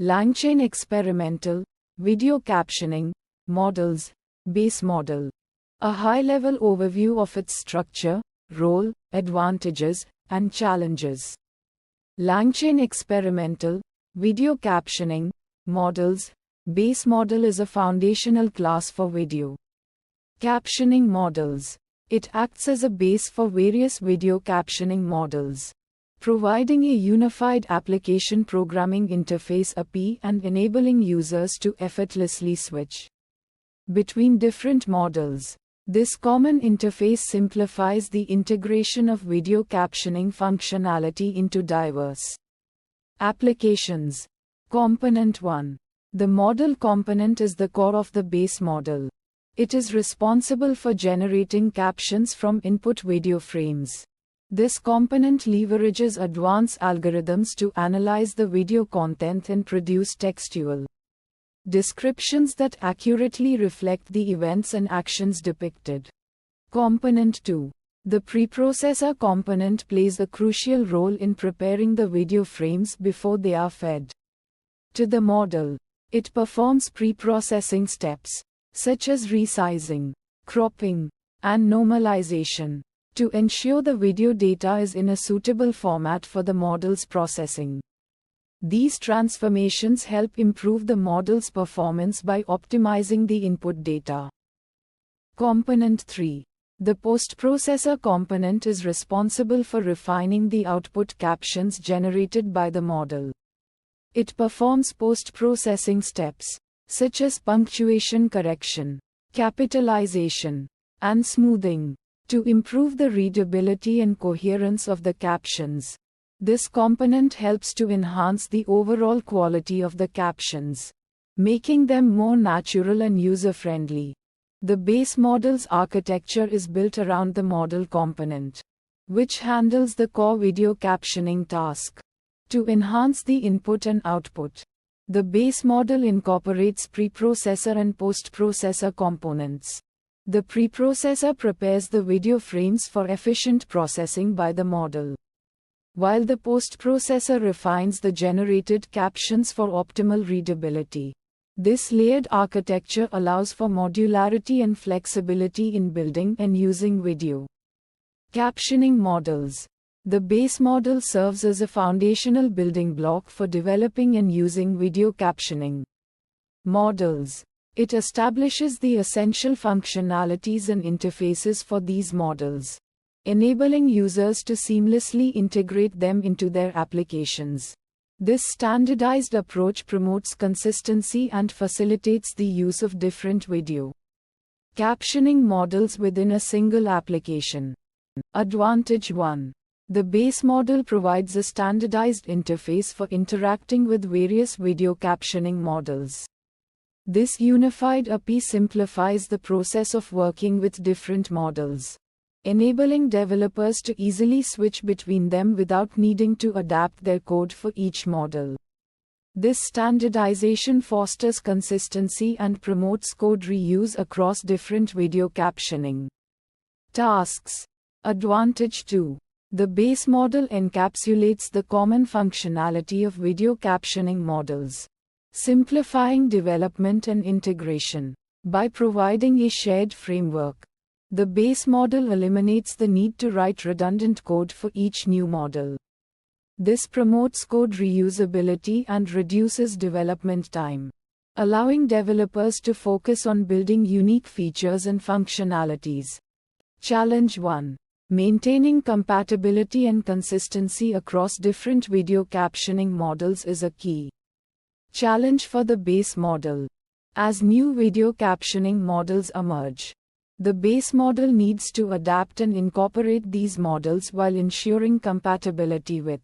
Langchain experimental, video captioning, models, base model. A high-level overview of its structure, role, advantages, and challenges. Langchain experimental, video captioning, models, base model is a foundational class for video captioning models. It acts as a base for various video captioning models, providing a unified application programming interface API and enabling users to effortlessly switch between different models. This common interface simplifies the integration of video captioning functionality into diverse applications. Component 1. The model component is the core of the base model. It is responsible for generating captions from input video frames. This component leverages advanced algorithms to analyze the video content and produce textual descriptions that accurately reflect the events and actions depicted. Component 2. The preprocessor component plays a crucial role in preparing the video frames before they are fed to the model. It performs preprocessing steps, such as resizing, cropping, and normalization, to ensure the video data is in a suitable format for the model's processing. These transformations help improve the model's performance by optimizing the input data. Component 3. The postprocessor component is responsible for refining the output captions generated by the model. It performs post-processing steps, such as punctuation correction, capitalization, and smoothing, to improve the readability and coherence of the captions. This component helps to enhance the overall quality of the captions, making them more natural and user-friendly. The base model's architecture is built around the model component, which handles the core video captioning task. To enhance the input and output, the base model incorporates preprocessor and postprocessor components. The preprocessor prepares the video frames for efficient processing by the model, while the postprocessor refines the generated captions for optimal readability. This layered architecture allows for modularity and flexibility in building and using video captioning models. The base model serves as a foundational building block for developing and using video captioning models. It establishes the essential functionalities and interfaces for these models, enabling users to seamlessly integrate them into their applications. This standardized approach promotes consistency and facilitates the use of different video captioning models within a single application. Advantage 1. The base model provides a standardized interface for interacting with various video captioning models. This unified API simplifies the process of working with different models, enabling developers to easily switch between them without needing to adapt their code for each model. This standardization fosters consistency and promotes code reuse across different video captioning tasks. Advantage 2. The base model encapsulates the common functionality of video captioning models, simplifying development and integration. By providing a shared framework, the base model eliminates the need to write redundant code for each new model. This promotes code reusability and reduces development time, allowing developers to focus on building unique features and functionalities. Challenge 1. Maintaining compatibility and consistency across different video captioning models is a key challenge for the base model. As new video captioning models emerge, the base model needs to adapt and incorporate these models while ensuring compatibility with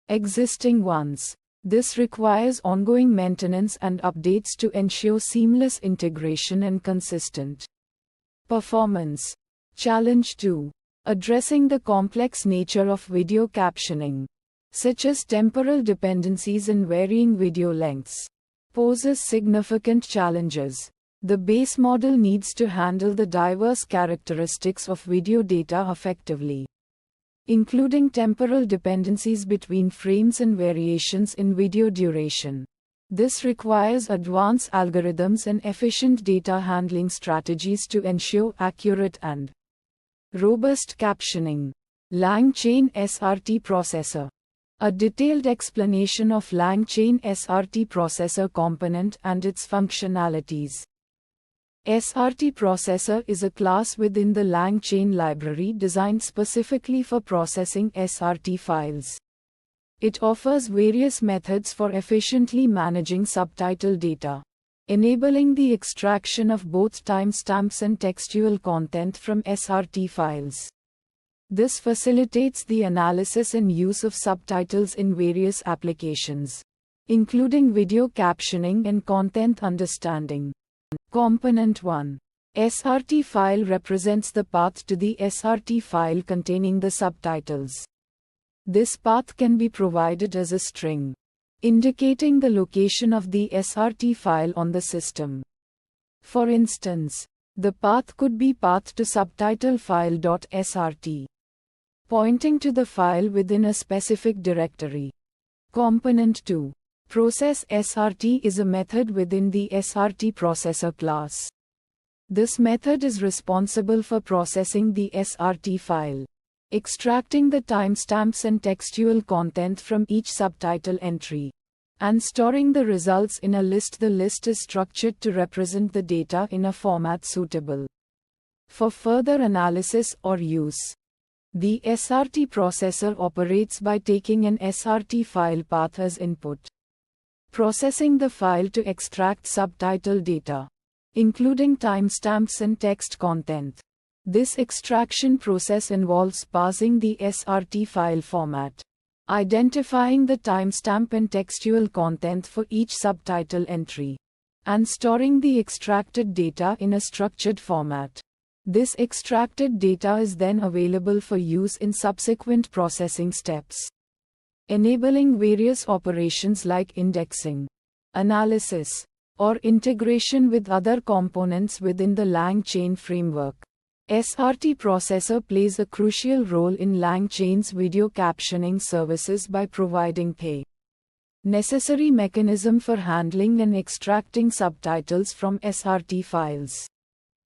existing ones. This requires ongoing maintenance and updates to ensure seamless integration and consistent performance. Challenge 2. Addressing the complex nature of video captioning, such as temporal dependencies and varying video lengths, poses significant challenges. The base model needs to handle the diverse characteristics of video data effectively, including temporal dependencies between frames and variations in video duration. This requires advanced algorithms and efficient data handling strategies to ensure accurate and robust captioning. LangChain SRT processor. A detailed explanation of LangChain SRT processor component and its functionalities. SRT processor is a class within the LangChain library designed specifically for processing SRT files. It offers various methods for efficiently managing subtitle data, enabling the extraction of both timestamps and textual content from SRT files. This facilitates the analysis and use of subtitles in various applications, including video captioning and content understanding. Component 1. SRT file represents the path to the SRT file containing the subtitles. This path can be provided as a string, indicating the location of the SRT file on the system. For instance, the path could be path to subtitle file.srt, pointing to the file within a specific directory. Component 2. Process SRT is a method within the SRT processor class. This method is responsible for processing the SRT file, extracting the timestamps and textual content from each subtitle entry, and storing the results in a list. The list is structured to represent the data in a format suitable for further analysis or use. The SRT processor operates by taking an SRT file path as input, processing the file to extract subtitle data, including timestamps and text content. This extraction process involves parsing the SRT file format, identifying the timestamp and textual content for each subtitle entry, and storing the extracted data in a structured format. This extracted data is then available for use in subsequent processing steps, enabling various operations like indexing, analysis, or integration with other components within the LangChain framework. SRT processor plays a crucial role in LangChain's video captioning services by providing the necessary mechanism for handling and extracting subtitles from SRT files.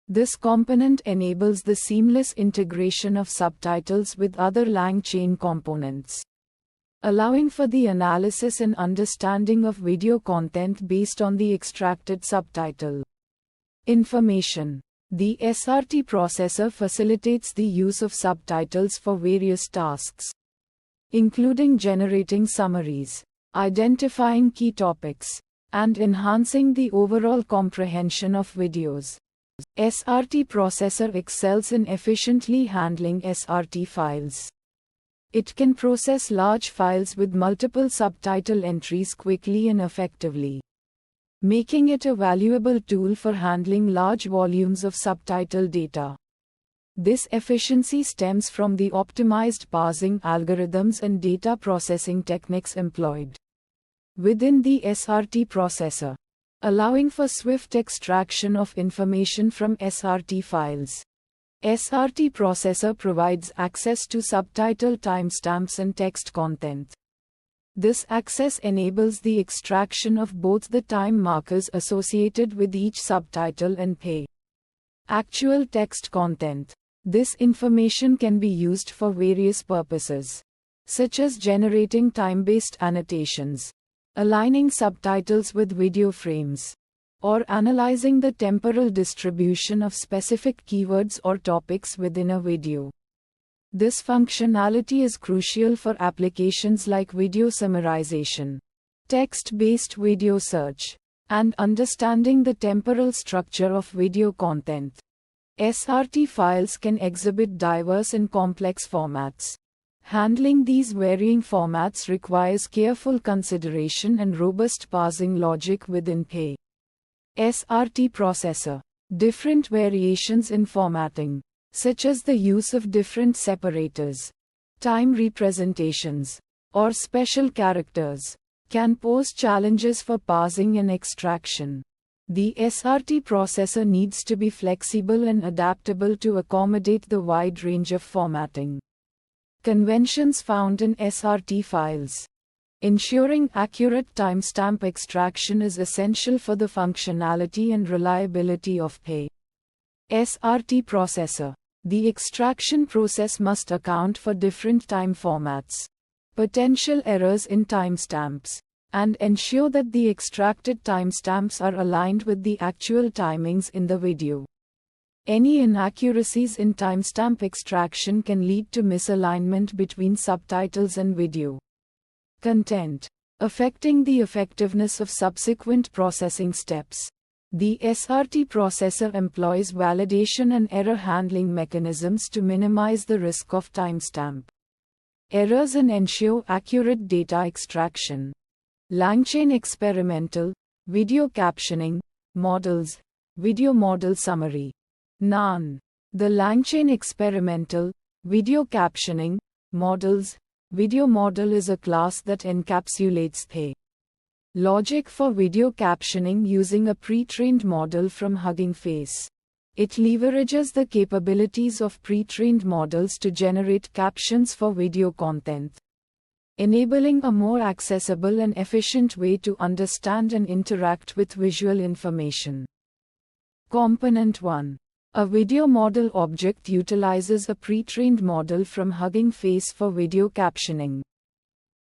This component enables the seamless integration of subtitles with other LangChain components, allowing for the analysis and understanding of video content based on the extracted subtitle information. The SRT processor facilitates the use of subtitles for various tasks, including generating summaries, identifying key topics, and enhancing the overall comprehension of videos. SRT processor excels in efficiently handling SRT files. It can process large files with multiple subtitle entries quickly and effectively, making it a valuable tool for handling large volumes of subtitle data. This efficiency stems from the optimized parsing algorithms and data processing techniques employed within the SRT processor, allowing for swift extraction of information from SRT files. SRT processor provides access to subtitle timestamps and text content. This access enables the extraction of both the time markers associated with each subtitle and the actual text content. This information can be used for various purposes, such as generating time-based annotations, aligning subtitles with video frames, or analyzing the temporal distribution of specific keywords or topics within a video. This functionality is crucial for applications like video summarization, text-based video search, and understanding the temporal structure of video content. SRT files can exhibit diverse and complex formats. Handling these varying formats requires careful consideration and robust parsing logic within the SRT processor. Different variations in formatting, such as the use of different separators, time representations, or special characters, can pose challenges for parsing and extraction. The SRT processor needs to be flexible and adaptable to accommodate the wide range of formatting conventions found in SRT files. Ensuring accurate timestamp extraction is essential for the functionality and reliability of the SRT processor. The extraction process must account for different time formats, potential errors in timestamps, and ensure that the extracted timestamps are aligned with the actual timings in the video. Any inaccuracies in timestamp extraction can lead to misalignment between subtitles and video content, affecting the effectiveness of subsequent processing steps. The SRT processor employs validation and error handling mechanisms to minimize the risk of timestamp errors and ensure accurate data extraction. Langchain experimental video captioning models. Video model summary. NaN. The langchain experimental video captioning models video model is a class that encapsulates the logic for video captioning using a pre-trained model from Hugging Face. It leverages the capabilities of pre-trained models to generate captions for video content, enabling a more accessible and efficient way to understand and interact with visual information. Component 1. A video model object utilizes a pre-trained model from Hugging Face for video captioning.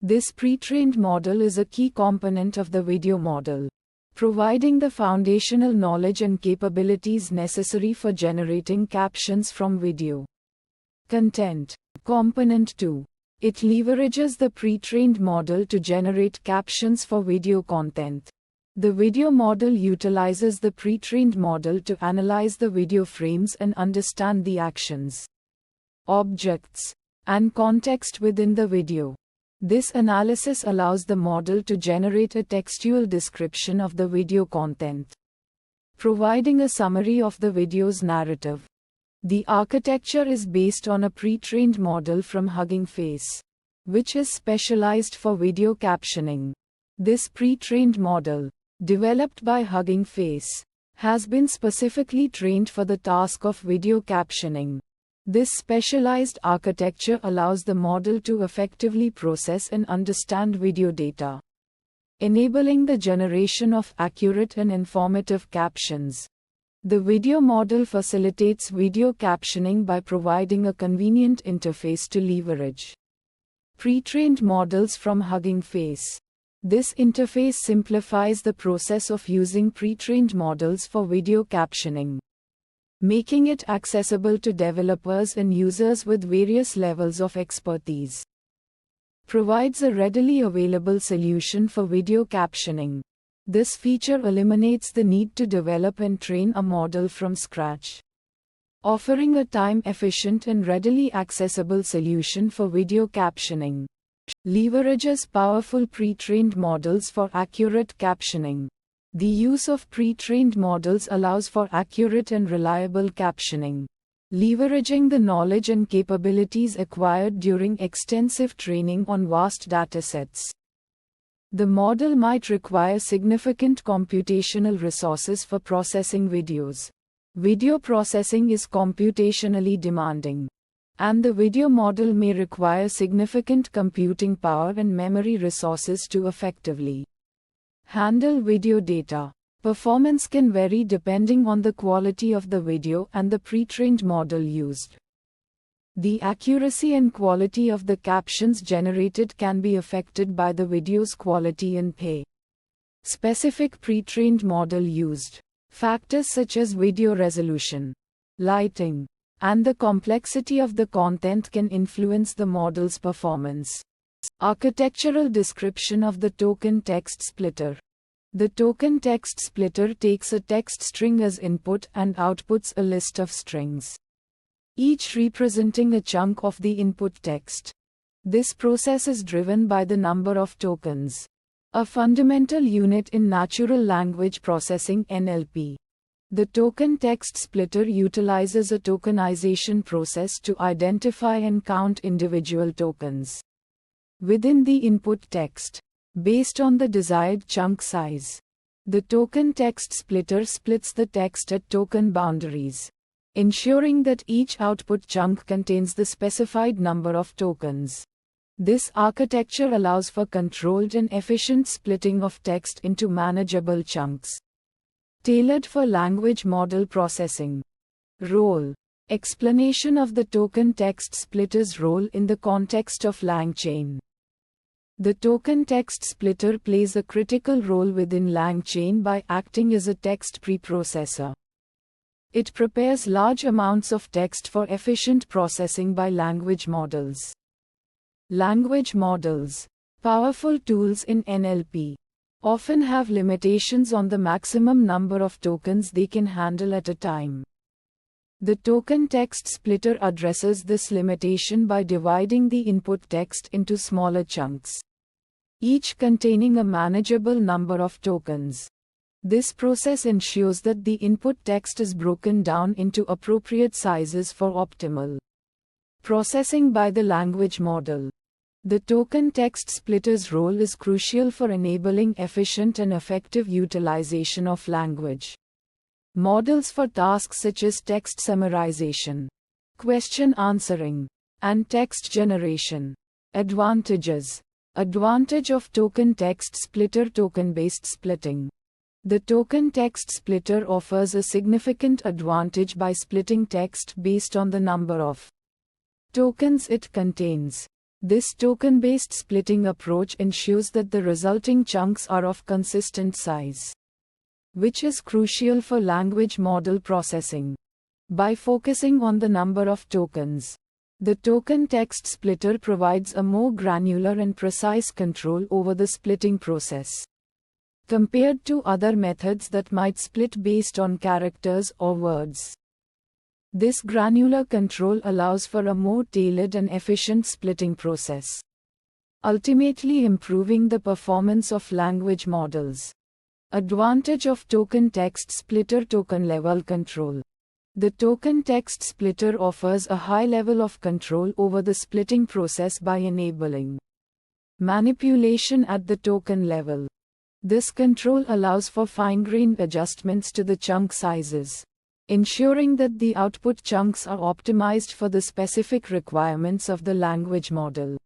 This pre-trained model is a key component of the video model, providing the foundational knowledge and capabilities necessary for generating captions from video content. Component 2. It leverages the pre-trained model to generate captions for video content. The video model utilizes the pre-trained model to analyze the video frames and understand the actions, objects, and context within the video. This analysis allows the model to generate a textual description of the video content, providing a summary of the video's narrative. The architecture is based on a pre-trained model from Hugging Face, which is specialized for video captioning. This pre-trained model, developed by Hugging Face, has been specifically trained for the task of video captioning. This specialized architecture allows the model to effectively process and understand video data, enabling the generation of accurate and informative captions. The video model facilitates video captioning by providing a convenient interface to leverage pre-trained models from Hugging Face. This interface simplifies the process of using pre-trained models for video captioning, making it accessible to developers and users with various levels of expertise. Provides a readily available solution for video captioning. This feature eliminates the need to develop and train a model from scratch, offering a time-efficient and readily accessible solution for video captioning. Leverages powerful pre-trained models for accurate captioning. The use of pre-trained models allows for accurate and reliable captioning, leveraging the knowledge and capabilities acquired during extensive training on vast datasets. The model might require significant computational resources for processing videos. Video processing is computationally demanding, and the video model may require significant computing power and memory resources to effectively handle video data. Performance can vary depending on the quality of the video and the pre-trained model used. The accuracy and quality of the captions generated can be affected by the video's quality and the specific pre-trained model used. Factors such as video resolution, lighting, and the complexity of the content can influence the model's performance. Architectural description of the token text splitter. The token text splitter takes a text string as input and outputs a list of strings, each representing a chunk of the input text. This process is driven by the number of tokens, a fundamental unit in natural language processing (NLP). The token text splitter utilizes a tokenization process to identify and count individual tokens within the input text, based on the desired chunk size. The token text splitter splits the text at token boundaries, ensuring that each output chunk contains the specified number of tokens. This architecture allows for controlled and efficient splitting of text into manageable chunks. Tailored for language model processing. Role. Explanation of the token text splitter's role in the context of LangChain. The token text splitter plays a critical role within LangChain by acting as a text preprocessor. It prepares large amounts of text for efficient processing by language models. Language models, powerful tools in NLP, often have limitations on the maximum number of tokens they can handle at a time. The token text splitter addresses this limitation by dividing the input text into smaller chunks, each containing a manageable number of tokens. This process ensures that the input text is broken down into appropriate sizes for optimal processing by the language model. The token text splitter's role is crucial for enabling efficient and effective utilization of language models for tasks such as text summarization, question answering, and text generation. Advantages. Advantage of token text splitter: token-based splitting. The token text splitter offers a significant advantage by splitting text based on the number of tokens it contains. This token-based splitting approach ensures that the resulting chunks are of consistent size, which is crucial for language model processing. By focusing on the number of tokens, the token text splitter provides a more granular and precise control over the splitting process, compared to other methods that might split based on characters or words. This granular control allows for a more tailored and efficient splitting process, ultimately improving the performance of language models. Advantage of token text splitter: token level control. The token text splitter offers a high level of control over the splitting process by enabling manipulation at the token level. This control allows for fine-grained adjustments to the chunk sizes, ensuring that the output chunks are optimized for the specific requirements of the language model.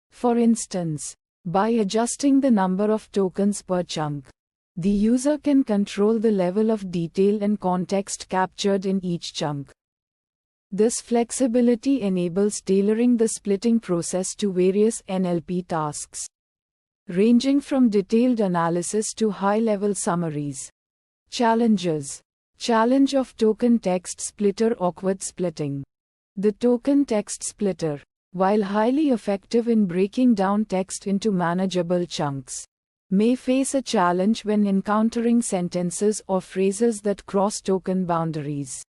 For instance, by adjusting the number of tokens per chunk, the user can control the level of detail and context captured in each chunk. This flexibility enables tailoring the splitting process to various NLP tasks, ranging from detailed analysis to high-level summaries. Challenges. Challenge of token text splitter: awkward splitting. The token text splitter, while highly effective in breaking down text into manageable chunks, may face a challenge when encountering sentences or phrases that cross token boundaries.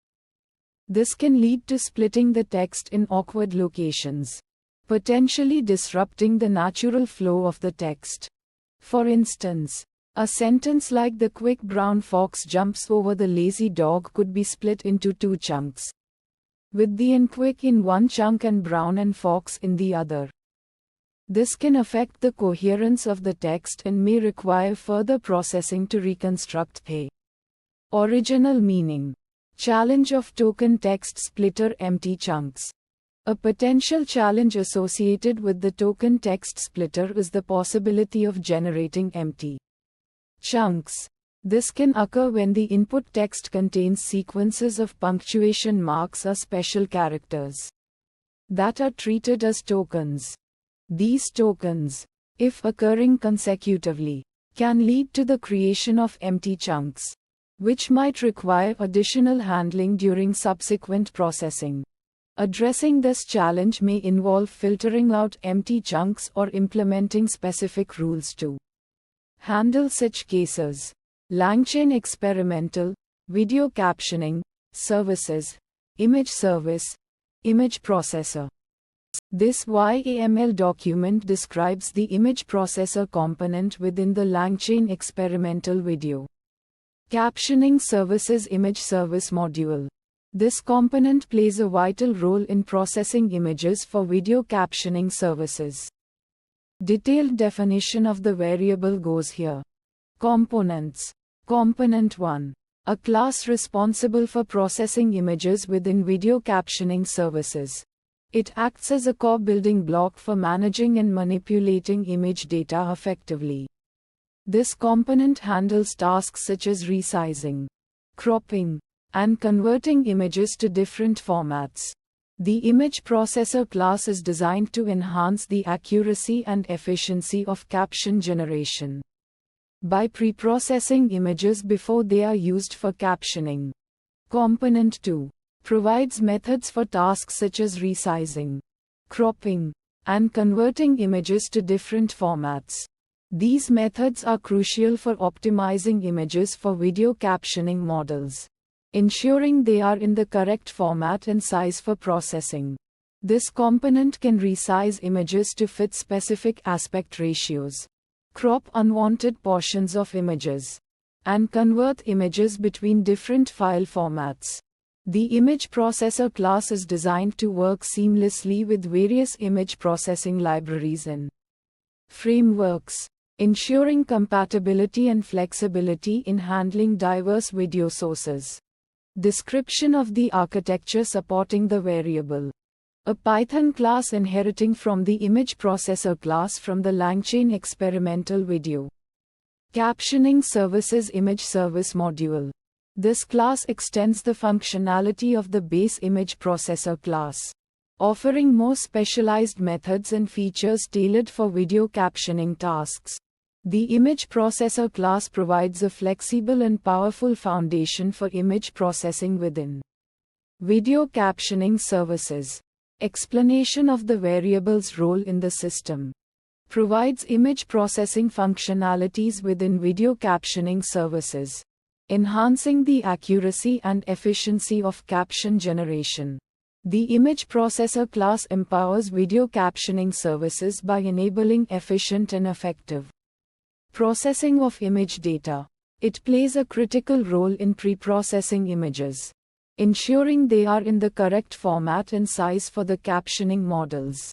This can lead to splitting the text in awkward locations, potentially disrupting the natural flow of the text. For instance, a sentence like "the quick brown fox jumps over the lazy dog" could be split into two chunks, with the and quick in one chunk and brown and fox in the other. This can affect the coherence of the text and may require further processing to reconstruct the original meaning. Challenge of token text splitter: empty chunks. A potential challenge associated with the token text splitter is the possibility of generating empty chunks. This can occur when the input text contains sequences of punctuation marks or special characters that are treated as tokens. These tokens, if occurring consecutively, can lead to the creation of empty chunks, which might require additional handling during subsequent processing. Addressing this challenge may involve filtering out empty chunks or implementing specific rules to handle such cases. LangChain experimental video captioning services, image service, image processor. This YAML document describes the image processor component within the LangChain experimental video captioning services image service module. This component plays a vital role in processing images for video captioning services. Detailed definition of the variable goes here. Components. Component 1. A class responsible for processing images within video captioning services. It acts as a core building block for managing and manipulating image data effectively. This component handles tasks such as resizing, cropping, and converting images to different formats. The image processor class is designed to enhance the accuracy and efficiency of caption generation by pre-processing images before they are used for captioning. Component 2 provides methods for tasks such as resizing, cropping, and converting images to different formats. These methods are crucial for optimizing images for video captioning models, ensuring they are in the correct format and size for processing. This component can resize images to fit specific aspect ratios, crop unwanted portions of images, and convert images between different file formats. The image processor class is designed to work seamlessly with various image processing libraries and frameworks, ensuring compatibility and flexibility in handling diverse video sources. Description of the architecture supporting the variable. A Python class inheriting from the image processor class from the LangChain experimental video captioning services image service module. This class extends the functionality of the base image processor class, offering more specialized methods and features tailored for video captioning tasks. The image processor class provides a flexible and powerful foundation for image processing within video captioning services. Explanation of the variable's role in the system. Provides image processing functionalities within video captioning services, enhancing the accuracy and efficiency of caption generation. The image processor class empowers video captioning services by enabling efficient and effective processing of image data. It plays a critical role in pre-processing images, ensuring they are in the correct format and size for the captioning models.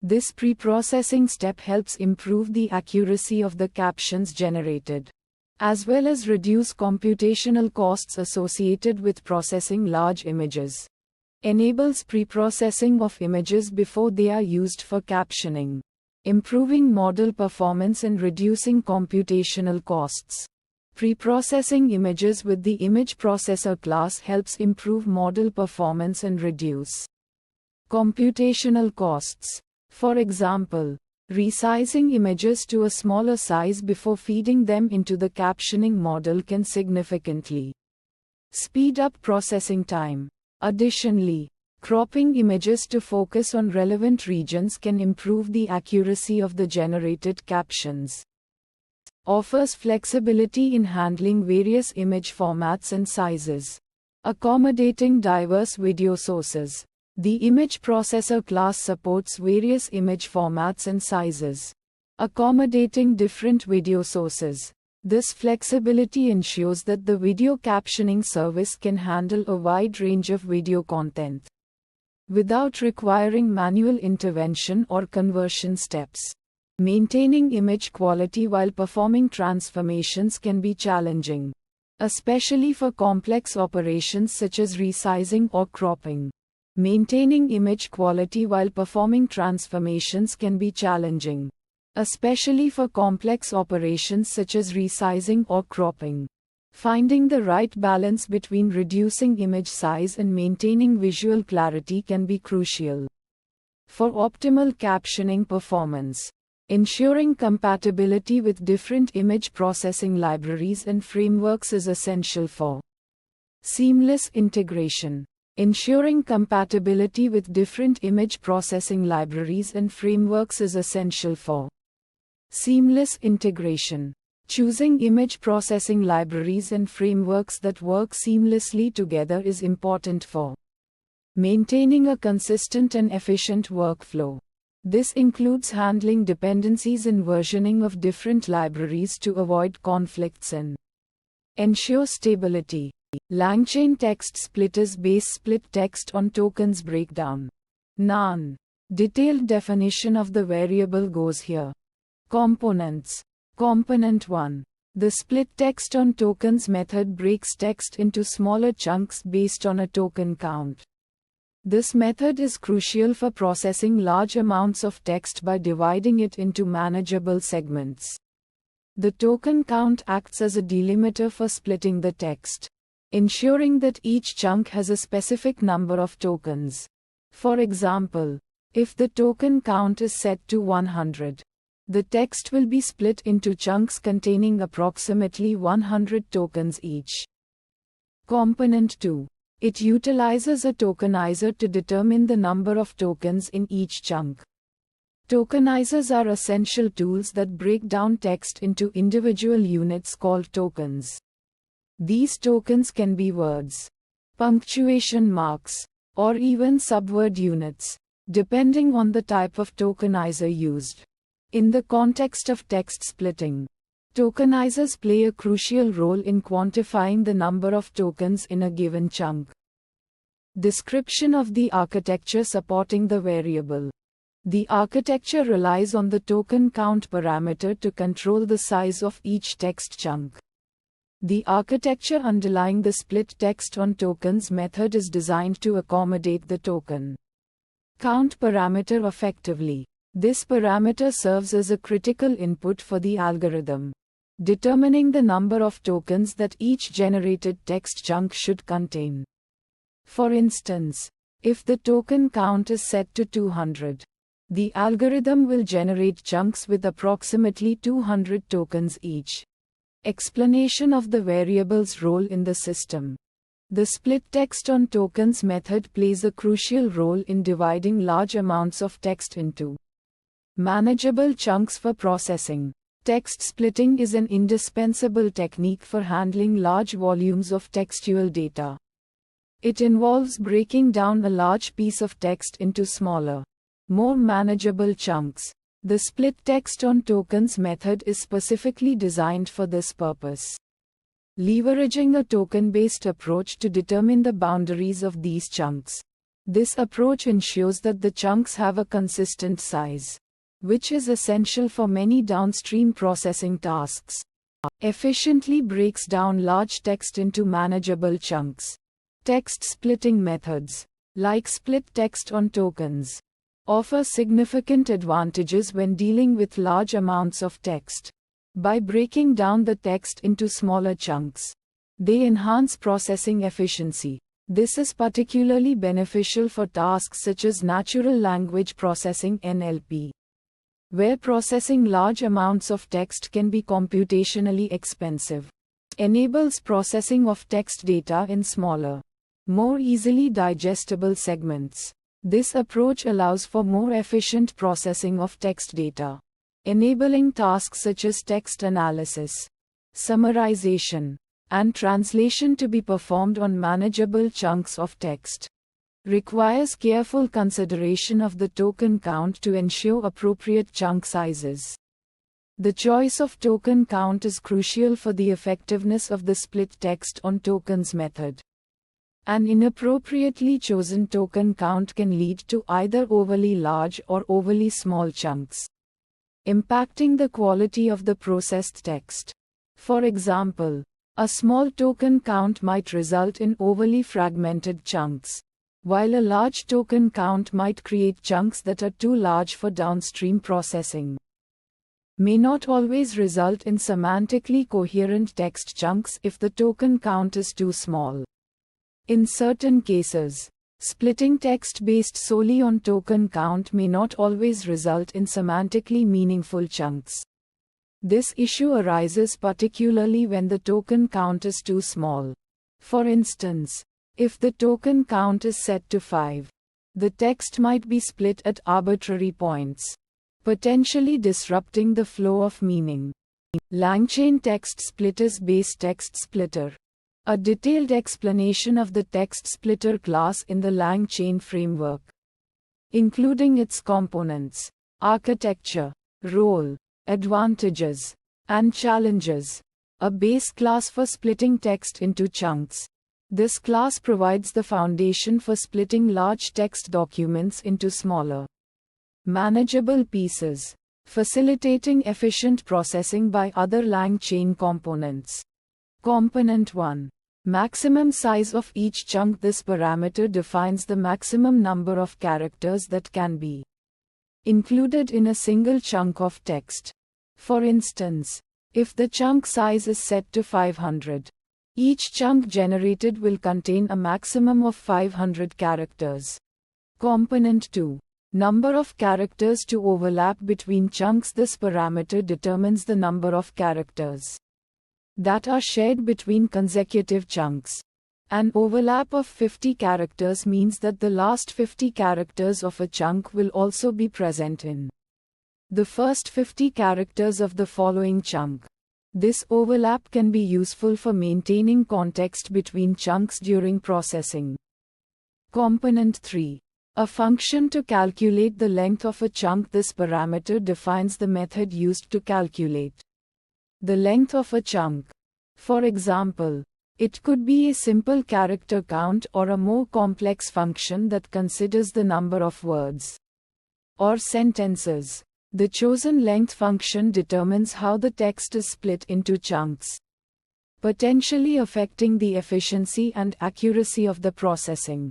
This pre-processing step helps improve the accuracy of the captions generated, as well as reduce computational costs associated with processing large images. Enables pre-processing of images before they are used for captioning, improving model performance and reducing computational costs. Pre-processing images with the image processor class helps improve model performance and reduce computational costs. For example, resizing images to a smaller size before feeding them into the captioning model can significantly speed up processing time. Additionally, cropping images to focus on relevant regions can improve the accuracy of the generated captions. Offers flexibility in handling various image formats and sizes, accommodating diverse video sources. The image processor class supports various image formats and sizes, accommodating different video sources. This flexibility ensures that the video captioning service can handle a wide range of video content without requiring manual intervention or conversion steps. Maintaining image quality while performing transformations can be challenging, especially for complex operations such as resizing or cropping. Maintaining image quality while performing transformations can be challenging, especially for complex operations such as resizing or cropping. Finding the right balance between reducing image size and maintaining visual clarity can be crucial for optimal captioning performance. Ensuring compatibility with different image processing libraries and frameworks is essential for seamless integration. Ensuring compatibility with different image processing libraries and frameworks is essential for seamless integration. Choosing image processing libraries and frameworks that work seamlessly together is important for maintaining a consistent and efficient workflow. This includes handling dependencies and versioning of different libraries to avoid conflicts and ensure stability. Langchaintextsplitters base split text on tokens breakdown. None. Detailed definition of the variable goes here. Components. Component 1. The split text on tokens method breaks text into smaller chunks based on a token count. This method is crucial for processing large amounts of text by dividing it into manageable segments. The token count acts as a delimiter for splitting the text, ensuring that each chunk has a specific number of tokens. For example, if the token count is set to 100, the text will be split into chunks containing approximately 100 tokens each. Component 2. It utilizes a tokenizer to determine the number of tokens in each chunk. Tokenizers are essential tools that break down text into individual units called tokens. These tokens can be words, punctuation marks, or even subword units, depending on the type of tokenizer used. In the context of text splitting, tokenizers play a crucial role in quantifying the number of tokens in a given chunk. Description of the architecture supporting the variable. The architecture relies on the token count parameter to control the size of each text chunk. The architecture underlying the split text on tokens method is designed to accommodate the token count parameter effectively. This parameter serves as a critical input for the algorithm, determining the number of tokens that each generated text chunk should contain. For instance, if the token count is set to 200, the algorithm will generate chunks with approximately 200 tokens each. Explanation of the variable's role in the system. The split text on tokens method plays a crucial role in dividing large amounts of text into manageable chunks for processing. Text splitting is an indispensable technique for handling large volumes of textual data. It involves breaking down a large piece of text into smaller, more manageable chunks. The split text on tokens method is specifically designed for this purpose, leveraging a token-based approach to determine the boundaries of these chunks. This approach ensures that the chunks have a consistent size, which is essential for many downstream processing tasks. Efficiently breaks down large text into manageable chunks. Text splitting methods, like split text on tokens, offer significant advantages when dealing with large amounts of text. By breaking down the text into smaller chunks, they enhance processing efficiency. This is particularly beneficial for tasks such as natural language processing (NLP), where processing large amounts of text can be computationally expensive. Enables processing of text data in smaller, more easily digestible segments. This approach allows for more efficient processing of text data, enabling tasks such as text analysis, summarization, and translation to be performed on manageable chunks of text. Requires careful consideration of the token count to ensure appropriate chunk sizes. The choice of token count is crucial for the effectiveness of the split text on tokens method. An inappropriately chosen token count can lead to either overly large or overly small chunks, impacting the quality of the processed text. For example, a small token count might result in overly fragmented chunks, while a large token count might create chunks that are too large for downstream processing. May not always result in semantically coherent text chunks if the token count is too small. In certain cases, splitting text based solely on token count may not always result in semantically meaningful chunks. This issue arises particularly when the token count is too small. For instance, if the token count is set to 5, the text might be split at arbitrary points, potentially disrupting the flow of meaning. Langchaintextsplitters based text splitter. A detailed explanation of the text splitter class in the LangChain framework, including its components, architecture, role, advantages, and challenges. A base class for splitting text into chunks. This class provides the foundation for splitting large text documents into smaller, manageable pieces, facilitating efficient processing by other LangChain components. Component 1. Maximum size of each chunk. This parameter defines the maximum number of characters that can be included in a single chunk of text. For instance, if the chunk size is set to 500, each chunk generated will contain a maximum of 500 characters. Component 2. Number of characters to overlap between chunks. This parameter determines the number of characters that are shared between consecutive chunks. An overlap of 50 characters means that the last 50 characters of a chunk will also be present in the first 50 characters of the following chunk. This overlap can be useful for maintaining context between chunks during processing. Component 3. A function to calculate the length of a chunk. This parameter defines the method used to calculate the length of a chunk. For example, it could be a simple character count or a more complex function that considers the number of words or sentences. The chosen length function determines how the text is split into chunks, potentially affecting the efficiency and accuracy of the processing.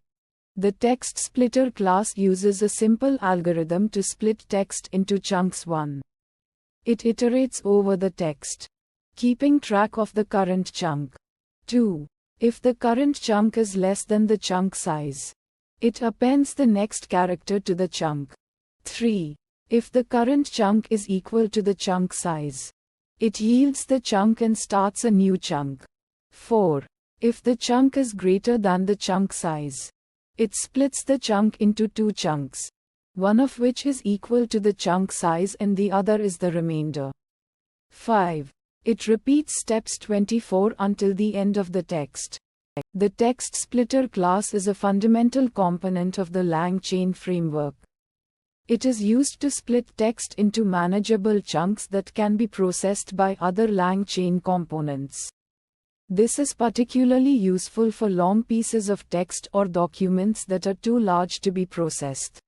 The text splitter class uses a simple algorithm to split text into chunks. 1. It iterates over the text, keeping track of the current chunk. 2. If the current chunk is less than the chunk size, it appends the next character to the chunk. 3. If the current chunk is equal to the chunk size, it yields the chunk and starts a new chunk. 4. If the chunk is greater than the chunk size, it splits the chunk into two chunks, one of which is equal to the chunk size and the other is the remainder. 5. It repeats steps 24 until the end of the text. The text splitter class is a fundamental component of the LangChain framework. It is used to split text into manageable chunks that can be processed by other LangChain components. This is particularly useful for long pieces of text or documents that are too large to be processed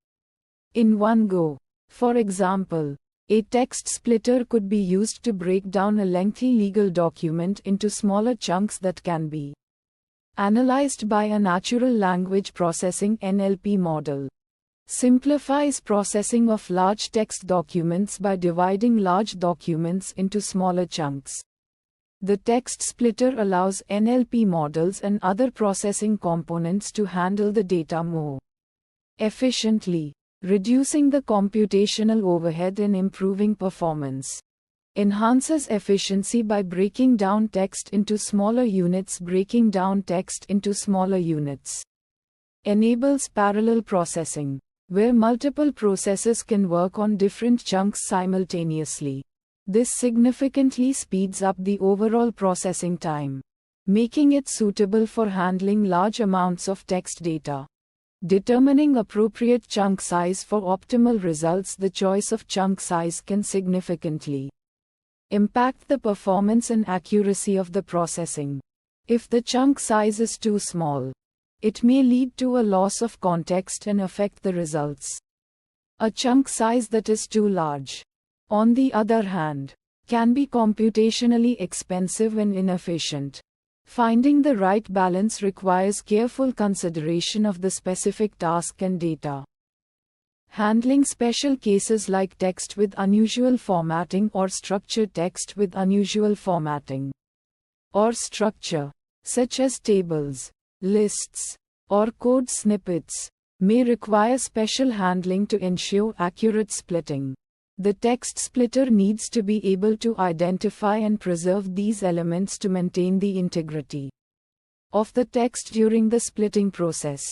in one go. For example, a text splitter could be used to break down a lengthy legal document into smaller chunks that can be analyzed by a natural language processing (NLP) model. Simplifies processing of large text documents by dividing large documents into smaller chunks. The text splitter allows NLP models and other processing components to handle the data more efficiently, reducing the computational overhead and improving performance. Enhances efficiency by breaking down text into smaller units. Breaking down text into smaller units enables parallel processing, where multiple processes can work on different chunks simultaneously. This significantly speeds up the overall processing time, making it suitable for handling large amounts of text data. Determining appropriate chunk size for optimal results. The choice of chunk size can significantly impact the performance and accuracy of the processing. If the chunk size is too small, it may lead to a loss of context and affect the results. A chunk size that is too large, on the other hand, can be computationally expensive and inefficient. Finding the right balance requires careful consideration of the specific task and data. Handling special cases like text with unusual formatting or structured text with unusual formatting or structure, such as tables, lists, or code snippets, may require special handling to ensure accurate splitting. The text splitter needs to be able to identify and preserve these elements to maintain the integrity of the text during the splitting process.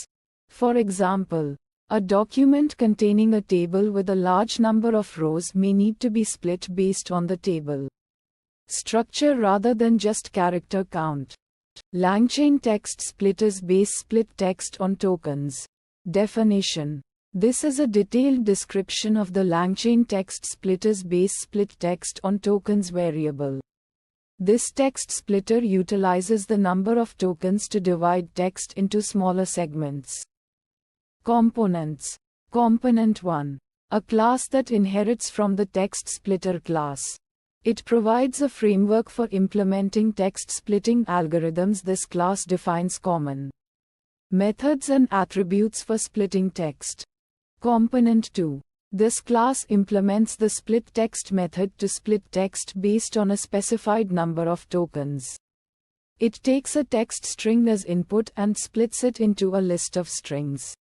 For example, a document containing a table with a large number of rows may need to be split based on the table structure rather than just character count. LangChain text splitters base split text on tokens. Definition. This is a detailed description of the LangChain text splitters base split text on tokens variable. This text splitter utilizes the number of tokens to divide text into smaller segments. Components. Component 1. A class that inherits from the text splitter class. It provides a framework for implementing text splitting algorithms. This class defines common methods and attributes for splitting text. Component 2. This class implements the split text method to split text based on a specified number of tokens. It takes a text string as input and splits it into a list of strings,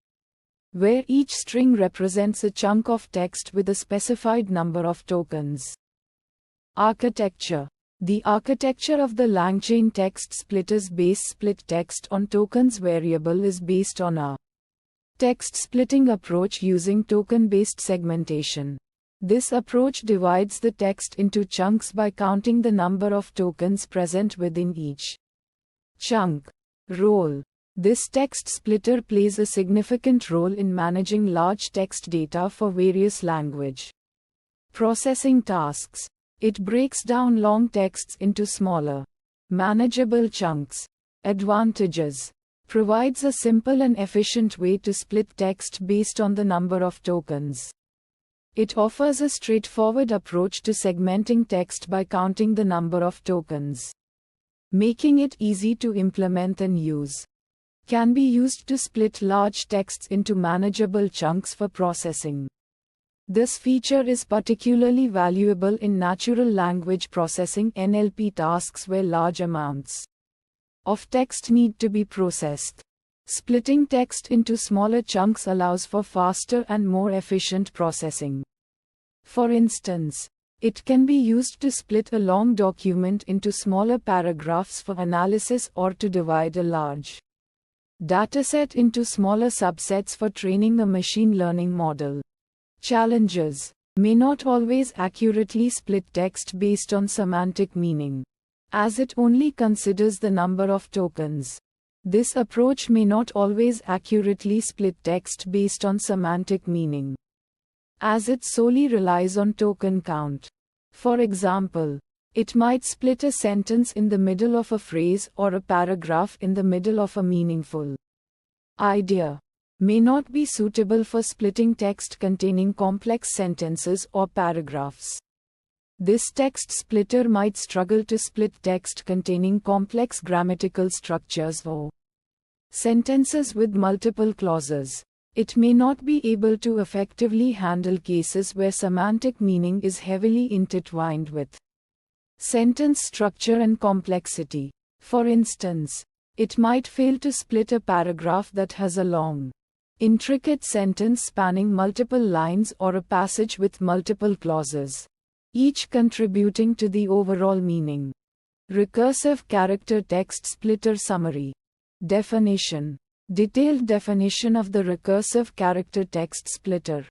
where each string represents a chunk of text with a specified number of tokens. Architecture. The architecture of the LangChain text splitters base split text on tokens variable is based on a text splitting approach using token-based segmentation. This approach divides the text into chunks by counting the number of tokens present within each chunk. Role. This text splitter plays a significant role in managing large text data for various language processing tasks. It breaks down long texts into smaller, manageable chunks. Advantages. Provides a simple and efficient way to split text based on the number of tokens. It offers a straightforward approach to segmenting text by counting the number of tokens, making it easy to implement and use. Can be used to split large texts into manageable chunks for processing. This feature is particularly valuable in natural language processing (NLP) tasks where large amounts of text need to be processed. Splitting text into smaller chunks allows for faster and more efficient processing. For instance, it can be used to split a long document into smaller paragraphs for analysis or to divide a large dataset into smaller subsets for training a machine learning model. Challenges. May not always accurately split text based on semantic meaning, as it only considers the number of tokens. This approach may not always accurately split text based on semantic meaning, as it solely relies on token count. For example, it might split a sentence in the middle of a phrase or a paragraph in the middle of a meaningful idea. May not be suitable for splitting text containing complex sentences or paragraphs. This text splitter might struggle to split text containing complex grammatical structures or sentences with multiple clauses. It may not be able to effectively handle cases where semantic meaning is heavily intertwined with sentence structure and complexity. For instance, it might fail to split a paragraph that has a long, intricate sentence spanning multiple lines or a passage with multiple clauses, each contributing to the overall meaning. Recursive character text splitter summary. Definition. Detailed definition of the recursive character text splitter.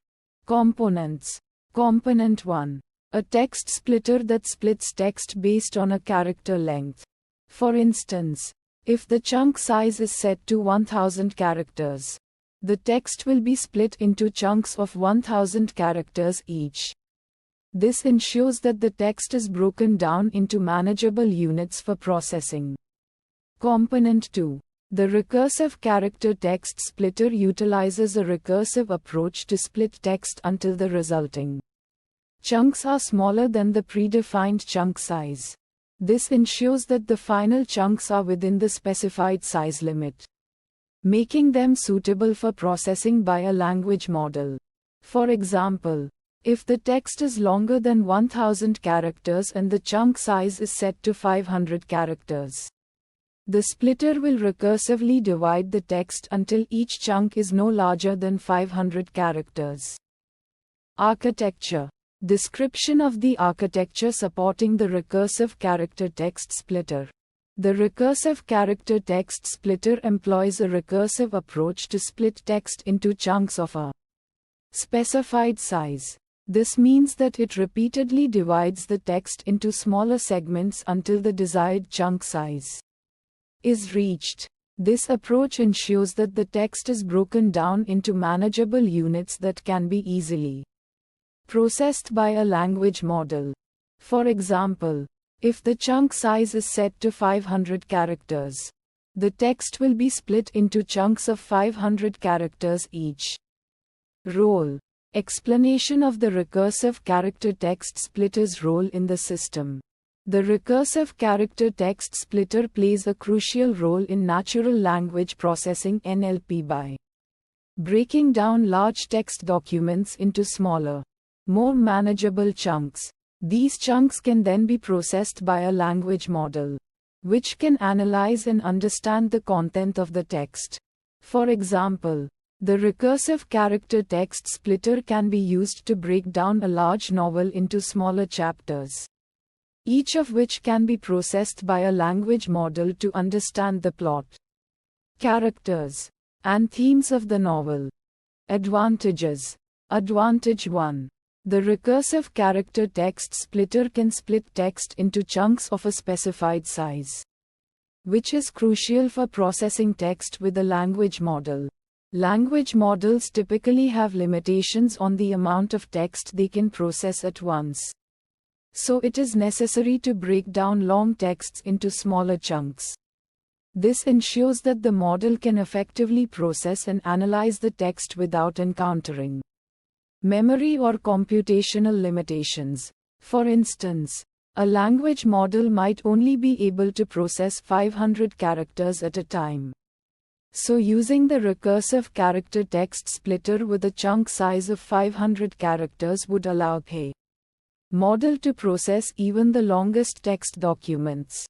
Components. Component 1. A text splitter that splits text based on a character length. For instance, if the chunk size is set to 1000 characters, the text will be split into chunks of 1000 characters each. This ensures that the text is broken down into manageable units for processing. Component 2. The recursive character text splitter utilizes a recursive approach to split text until the resulting chunks are smaller than the predefined chunk size. This ensures that the final chunks are within the specified size limit, making them suitable for processing by a language model. For example, if the text is longer than 1000 characters and the chunk size is set to 500 characters, the splitter will recursively divide the text until each chunk is no larger than 500 characters. Architecture. Description of the architecture supporting the recursive character text splitter. The recursive character text splitter employs a recursive approach to split text into chunks of a specified size. This means that it repeatedly divides the text into smaller segments until the desired chunk size is reached. This approach ensures that the text is broken down into manageable units that can be easily processed by a language model. For example, if the chunk size is set to 500 characters, the text will be split into chunks of 500 characters each. Role. Explanation of the recursive character text splitter's role in the system. The recursive character text splitter plays a crucial role in natural language processing (NLP) by breaking down large text documents into smaller, more manageable chunks. These chunks can then be processed by a language model, which can analyze and understand the content of the text. For example, the recursive character text splitter can be used to break down a large novel into smaller chapters, each of which can be processed by a language model to understand the plot, characters, and themes of the novel. Advantages. Advantage 1. The recursive character text splitter can split text into chunks of a specified size, which is crucial for processing text with a language model. Language models typically have limitations on the amount of text they can process at once, so it is necessary to break down long texts into smaller chunks. This ensures that the model can effectively process and analyze the text without encountering memory or computational limitations. For instance, a language model might only be able to process 500 characters at a time. So using the recursive character text splitter with a chunk size of 500 characters would allow a model to process even the longest text documents.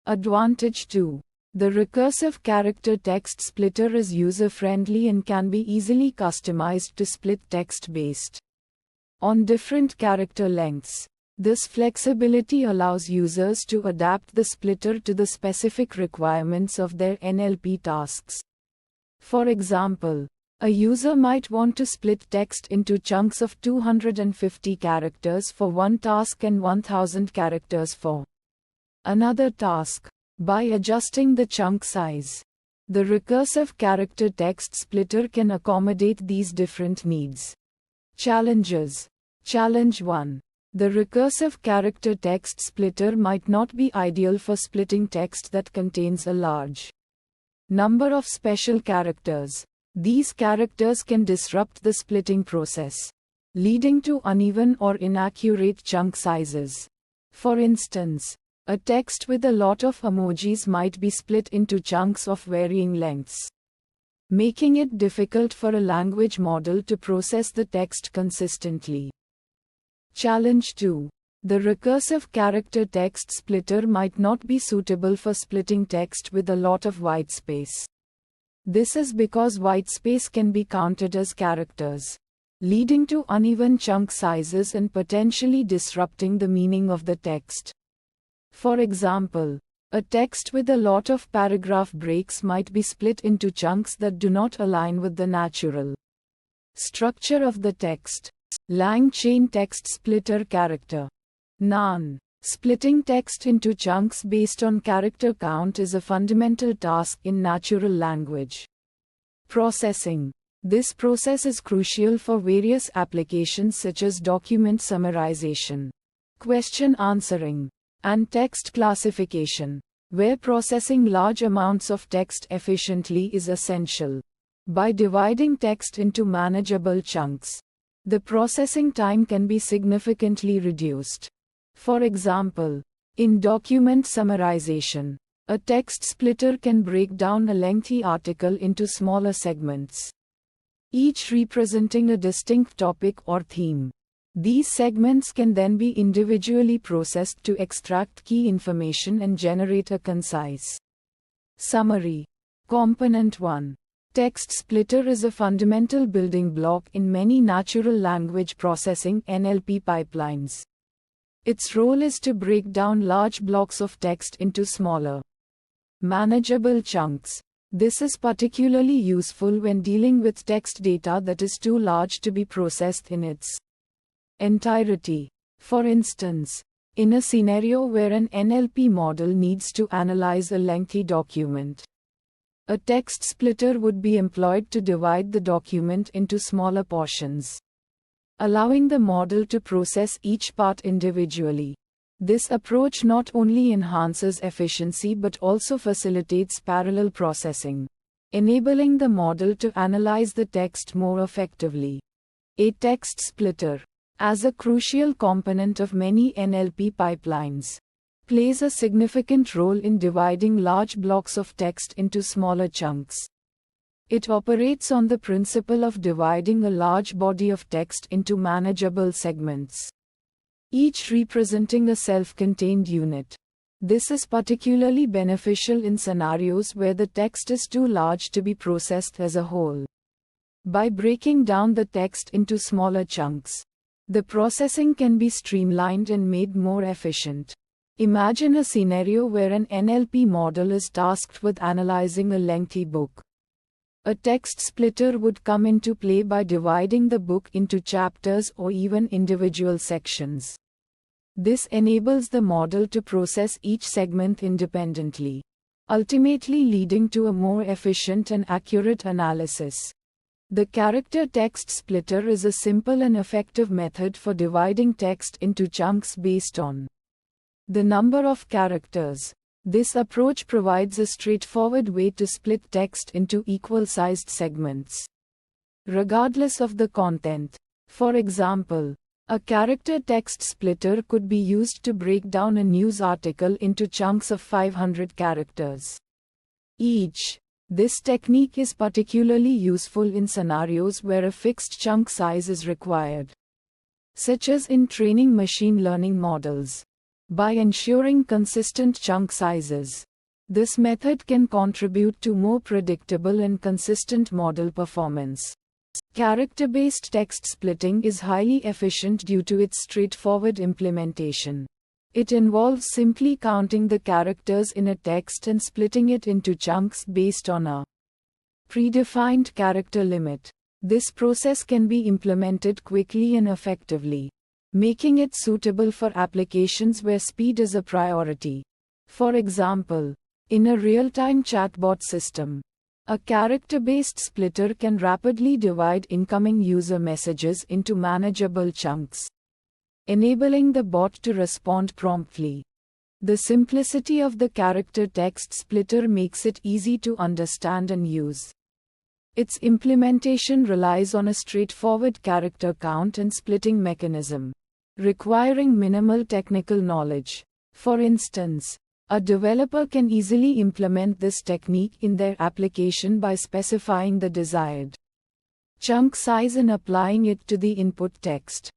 Advantage 2. The recursive character text splitter is user-friendly and can be easily customized to split text based on different character lengths. This flexibility allows users to adapt the splitter to the specific requirements of their NLP tasks. For example, a user might want to split text into chunks of 250 characters for one task and 1000 characters for another task. By adjusting the chunk size, the recursive character text splitter can accommodate these different needs. Challenges. Challenge 1. The recursive character text splitter might not be ideal for splitting text that contains a large number of special characters. These characters can disrupt the splitting process, leading to uneven or inaccurate chunk sizes. For instance, a text with a lot of emojis might be split into chunks of varying lengths, making it difficult for a language model to process the text consistently. Challenge 2. The recursive character text splitter might not be suitable for splitting text with a lot of whitespace. This is because whitespace can be counted as characters, leading to uneven chunk sizes and potentially disrupting the meaning of the text. For example, a text with a lot of paragraph breaks might be split into chunks that do not align with the natural structure of the text. Langchaintextsplitter character. Noun. Splitting text into chunks based on character count is a fundamental task in natural language processing. This process is crucial for various applications such as document summarization, question answering, and text classification, where processing large amounts of text efficiently is essential. By dividing text into manageable chunks, the processing time can be significantly reduced. For example, in document summarization, a text splitter can break down a lengthy article into smaller segments, each representing a distinct topic or theme. These segments can then be individually processed to extract key information and generate a concise summary. Component 1. Text splitter is a fundamental building block in many natural language processing (NLP) pipelines. Its role is to break down large blocks of text into smaller, manageable chunks. This is particularly useful when dealing with text data that is too large to be processed in its entirety. For instance, in a scenario where an NLP model needs to analyze a lengthy document, a text splitter would be employed to divide the document into smaller portions, allowing the model to process each part individually. This approach not only enhances efficiency but also facilitates parallel processing, enabling the model to analyze the text more effectively. A text splitter, as a crucial component of many NLP pipelines, plays a significant role in dividing large blocks of text into smaller chunks. It operates on the principle of dividing a large body of text into manageable segments, each representing a self-contained unit. This is particularly beneficial in scenarios where the text is too large to be processed as a whole. By breaking down the text into smaller chunks, the processing can be streamlined and made more efficient. Imagine a scenario where an NLP model is tasked with analyzing a lengthy book. A text splitter would come into play by dividing the book into chapters or even individual sections. This enables the model to process each segment independently, ultimately leading to a more efficient and accurate analysis. The character text splitter is a simple and effective method for dividing text into chunks based on the number of characters. This approach provides a straightforward way to split text into equal-sized segments, regardless of the content. For example, a character text splitter could be used to break down a news article into chunks of 500 characters each. This technique is particularly useful in scenarios where a fixed chunk size is required, such as in training machine learning models. By ensuring consistent chunk sizes, this method can contribute to more predictable and consistent model performance. Character-based text splitting is highly efficient due to its straightforward implementation. It involves simply counting the characters in a text and splitting it into chunks based on a predefined character limit. This process can be implemented quickly and effectively, making it suitable for applications where speed is a priority. For example, in a real-time chatbot system, a character-based splitter can rapidly divide incoming user messages into manageable chunks, enabling the bot to respond promptly. The simplicity of the character text splitter makes it easy to understand and use. Its implementation relies on a straightforward character count and splitting mechanism, requiring minimal technical knowledge. For instance, a developer can easily implement this technique in their application by specifying the desired chunk size and applying it to the input text.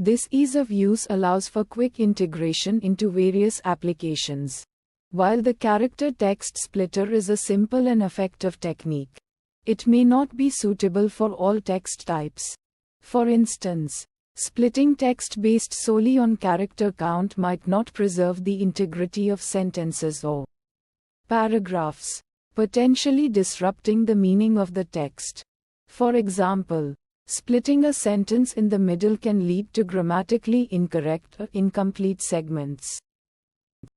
This ease of use allows for quick integration into various applications. While the character text splitter is a simple and effective technique, it may not be suitable for all text types. For instance, splitting text based solely on character count might not preserve the integrity of sentences or paragraphs, potentially disrupting the meaning of the text. For example, splitting a sentence in the middle can lead to grammatically incorrect or incomplete segments.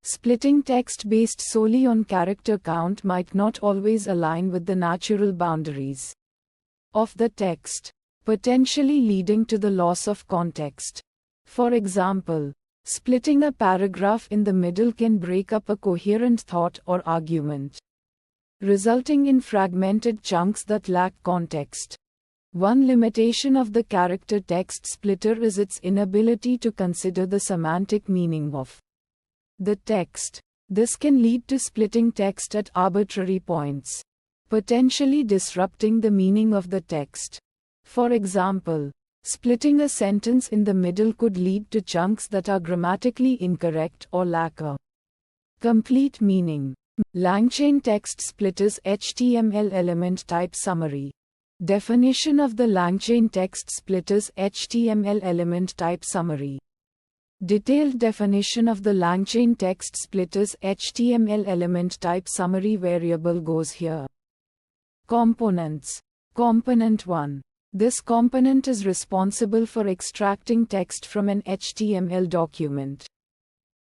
Splitting text based solely on character count might not always align with the natural boundaries of the text, potentially leading to the loss of context. For example, splitting a paragraph in the middle can break up a coherent thought or argument, resulting in fragmented chunks that lack context. One limitation of the character text splitter is its inability to consider the semantic meaning of the text. This can lead to splitting text at arbitrary points, potentially disrupting the meaning of the text. For example, splitting a sentence in the middle could lead to chunks that are grammatically incorrect or lack a complete meaning. Langchaintextsplitters HTML element type summary. Definition of the langchaintextsplitters HTML element type summary. Detailed definition of the langchaintextsplitters HTML element type summary variable goes here. Components. Component 1. This component is responsible for extracting text from an HTML document.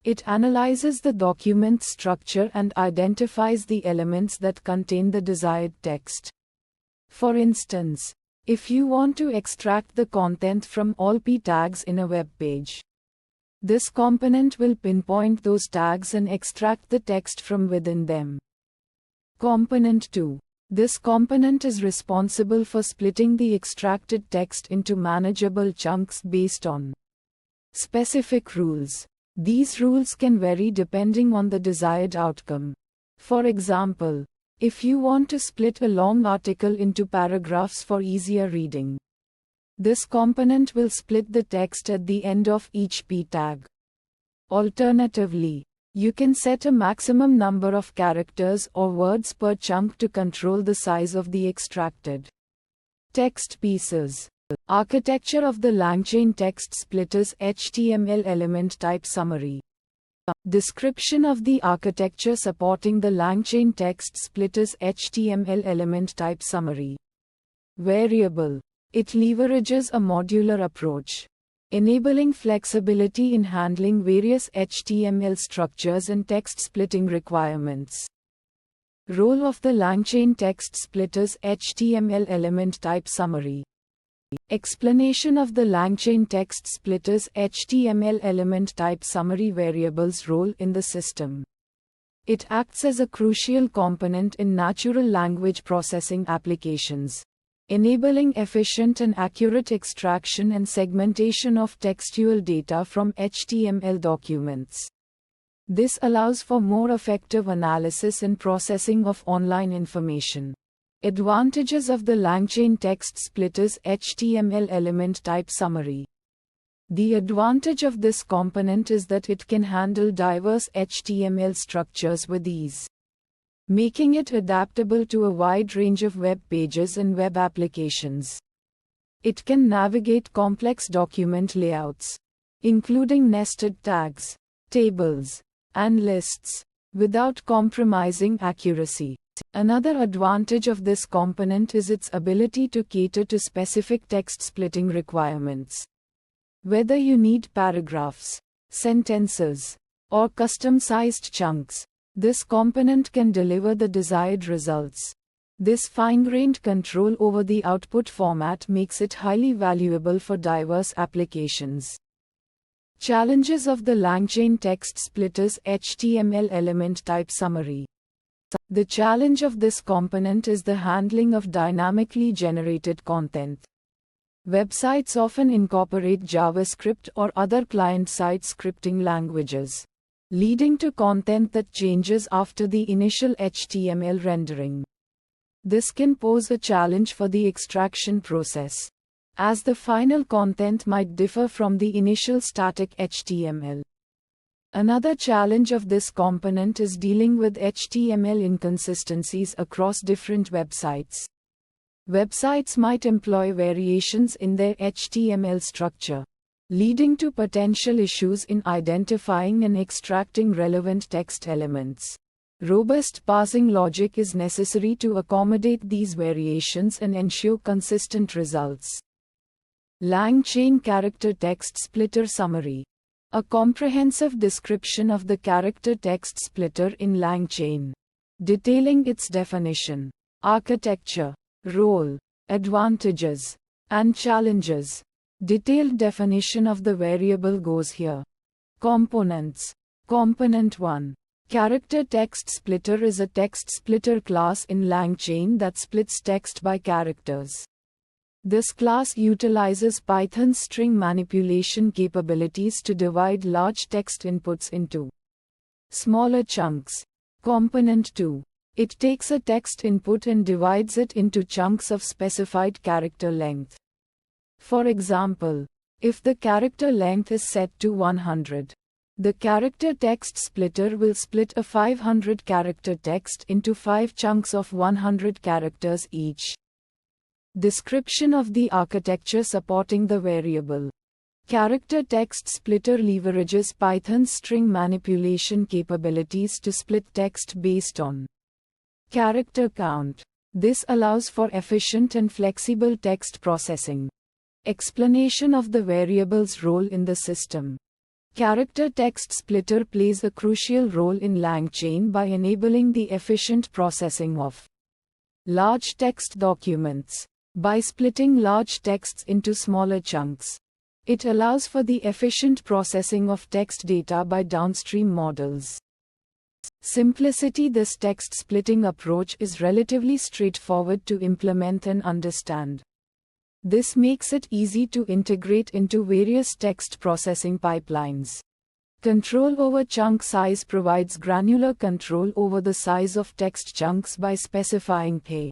It analyzes the document structure and identifies the elements that contain the desired text. For instance, if you want to extract the content from all p tags in a web page, this component will pinpoint those tags and extract the text from within them. Component 2. This component is responsible for splitting the extracted text into manageable chunks based on specific rules. These rules can vary depending on the desired outcome. For example, if you want to split a long article into paragraphs for easier reading, this component will split the text at the end of each p tag. Alternatively, you can set a maximum number of characters or words per chunk to control the size of the extracted text pieces. Architecture of the LangChain text splitters HTML element type summary. Description of the architecture supporting the LangChain text splitters HTML element type summary. Variable. It leverages a modular approach, enabling flexibility in handling various HTML structures and text splitting requirements. Role of the LangChain text splitters HTML element type summary. Explanation of the LangChain text splitters HTML element type summary variable's role in the system. It acts as a crucial component in natural language processing applications, enabling efficient and accurate extraction and segmentation of textual data from HTML documents. This allows for more effective analysis and processing of online information. Advantages of the LangChain text splitters HTML element type summary. The advantage of this component is that it can handle diverse HTML structures with ease, making it adaptable to a wide range of web pages and web applications. It can navigate complex document layouts, including nested tags, tables, and lists, without compromising accuracy. Another advantage of this component is its ability to cater to specific text splitting requirements. Whether you need paragraphs, sentences, or custom-sized chunks, this component can deliver the desired results. This fine-grained control over the output format makes it highly valuable for diverse applications. Challenges of the LangChain text splitters HTML element type summary. The challenge of this component is the handling of dynamically generated content. Websites often incorporate JavaScript or other client-side scripting languages, leading to content that changes after the initial HTML rendering. This can pose a challenge for the extraction process, as the final content might differ from the initial static HTML. Another challenge of this component is dealing with HTML inconsistencies across different websites. Websites might employ variations in their HTML structure, leading to potential issues in identifying and extracting relevant text elements. Robust parsing logic is necessary to accommodate these variations and ensure consistent results. LangChain character text splitter summary. A comprehensive description of the character text splitter in LangChain, detailing its definition, architecture, role, advantages, and challenges. Detailed definition of the variable goes here. Components. Component 1. Character text splitter is a text splitter class in LangChain that splits text by characters. This class utilizes Python's string manipulation capabilities to divide large text inputs into smaller chunks. Component 2. It takes a text input and divides it into chunks of specified character length. For example, if the character length is set to 100, the character text splitter will split a 500 character text into 5 chunks of 100 characters each. Description of the architecture supporting the variable. Character text splitter leverages Python's string manipulation capabilities to split text based on character count. This allows for efficient and flexible text processing. Explanation of the variable's role in the system. Character text splitter plays a crucial role in LangChain by enabling the efficient processing of large text documents. By splitting large texts into smaller chunks, it allows for the efficient processing of text data by downstream models. Simplicity. This text splitting approach is relatively straightforward to implement and understand. This makes it easy to integrate into various text processing pipelines. Control over chunk size provides granular control over the size of text chunks by specifying a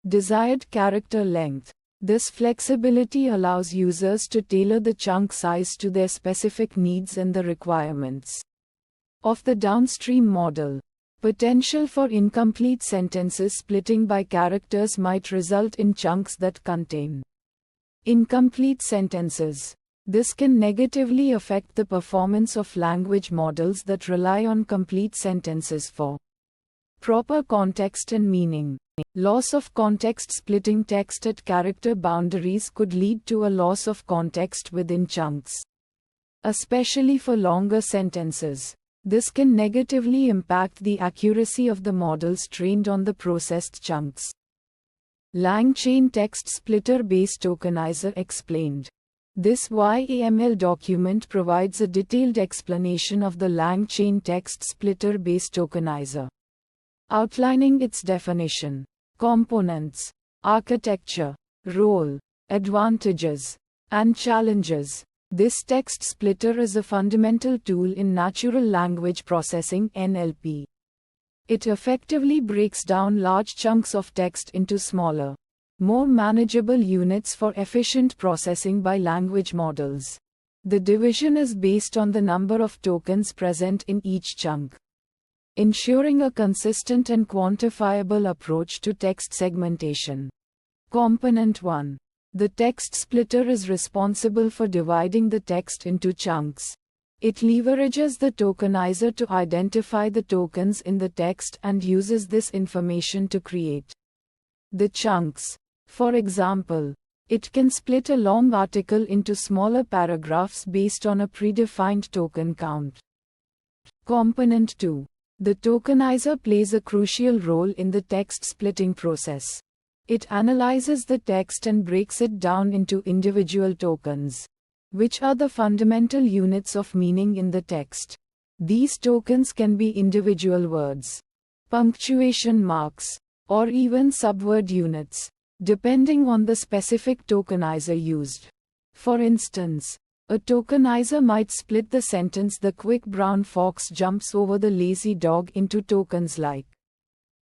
desired character length. This flexibility allows users to tailor the chunk size to their specific needs and the requirements of the downstream model. Potential for incomplete sentences. Splitting by characters might result in chunks that contain incomplete sentences. This can negatively affect the performance of language models that rely on complete sentences for proper context and meaning. Loss of context. Splitting text at character boundaries could lead to a loss of context within chunks, especially for longer sentences. This can negatively impact the accuracy of the models trained on the processed chunks. LangChain text splitter based tokenizer explained. This YAML document provides a detailed explanation of the LangChain text splitter based tokenizer, outlining its definition, components, architecture, role, advantages, and challenges. This text splitter is a fundamental tool in natural language processing (NLP). It effectively breaks down large chunks of text into smaller, more manageable units for efficient processing by language models. The division is based on the number of tokens present in each chunk, ensuring a consistent and quantifiable approach to text segmentation. Component 1. The text splitter is responsible for dividing the text into chunks. It leverages the tokenizer to identify the tokens in the text and uses this information to create the chunks. For example, it can split a long article into smaller paragraphs based on a predefined token count. Component 2. The tokenizer plays a crucial role in the text splitting process. It analyzes the text and breaks it down into individual tokens, which are the fundamental units of meaning in the text. These tokens can be individual words, punctuation marks, or even subword units, depending on the specific tokenizer used. For instance, a tokenizer might split the sentence "The quick brown fox jumps over the lazy dog" into tokens like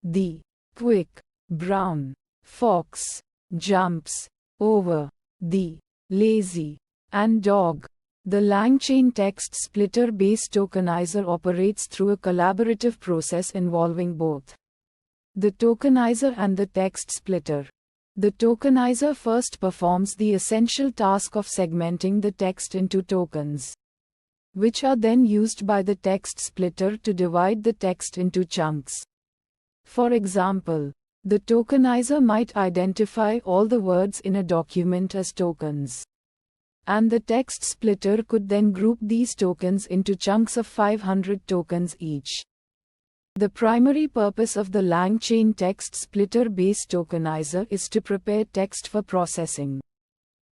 "The quick brown fox jumps over the lazy and dog." The LangChain text splitter based tokenizer operates through a collaborative process involving both the tokenizer and the text splitter. The tokenizer first performs the essential task of segmenting the text into tokens, which are then used by the text splitter to divide the text into chunks. For example, the tokenizer might identify all the words in a document as tokens, and the text splitter could then group these tokens into chunks of 500 tokens each. The primary purpose of the LangChain text splitter based tokenizer is to prepare text for processing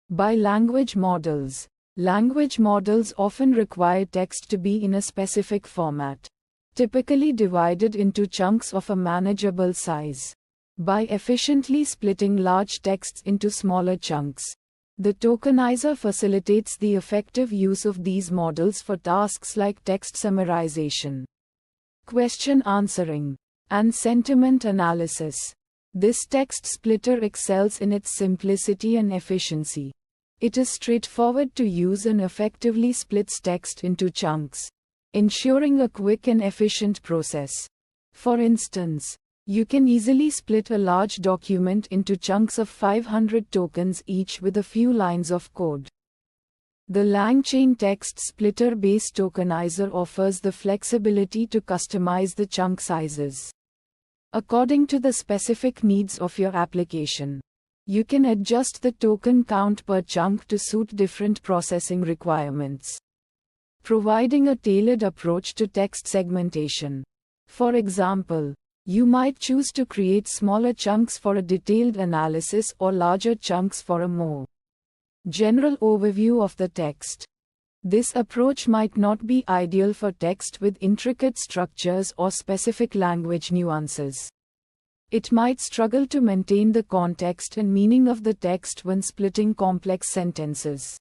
by language models. Language models often require text to be in a specific format, typically divided into chunks of a manageable size. By efficiently splitting large texts into smaller chunks, the tokenizer facilitates the effective use of these models for tasks like text summarization, question answering, and sentiment analysis. This text splitter excels in its simplicity and efficiency. It is straightforward to use and effectively splits text into chunks, ensuring a quick and efficient process. For instance, you can easily split a large document into chunks of 500 tokens each with a few lines of code. The LangChain text splitter based tokenizer offers the flexibility to customize the chunk sizes according to the specific needs of your application. You can adjust the token count per chunk to suit different processing requirements, providing a tailored approach to text segmentation. For example, you might choose to create smaller chunks for a detailed analysis or larger chunks for a more general overview of the text. This approach might not be ideal for text with intricate structures or specific language nuances. It might struggle to maintain the context and meaning of the text when splitting complex sentences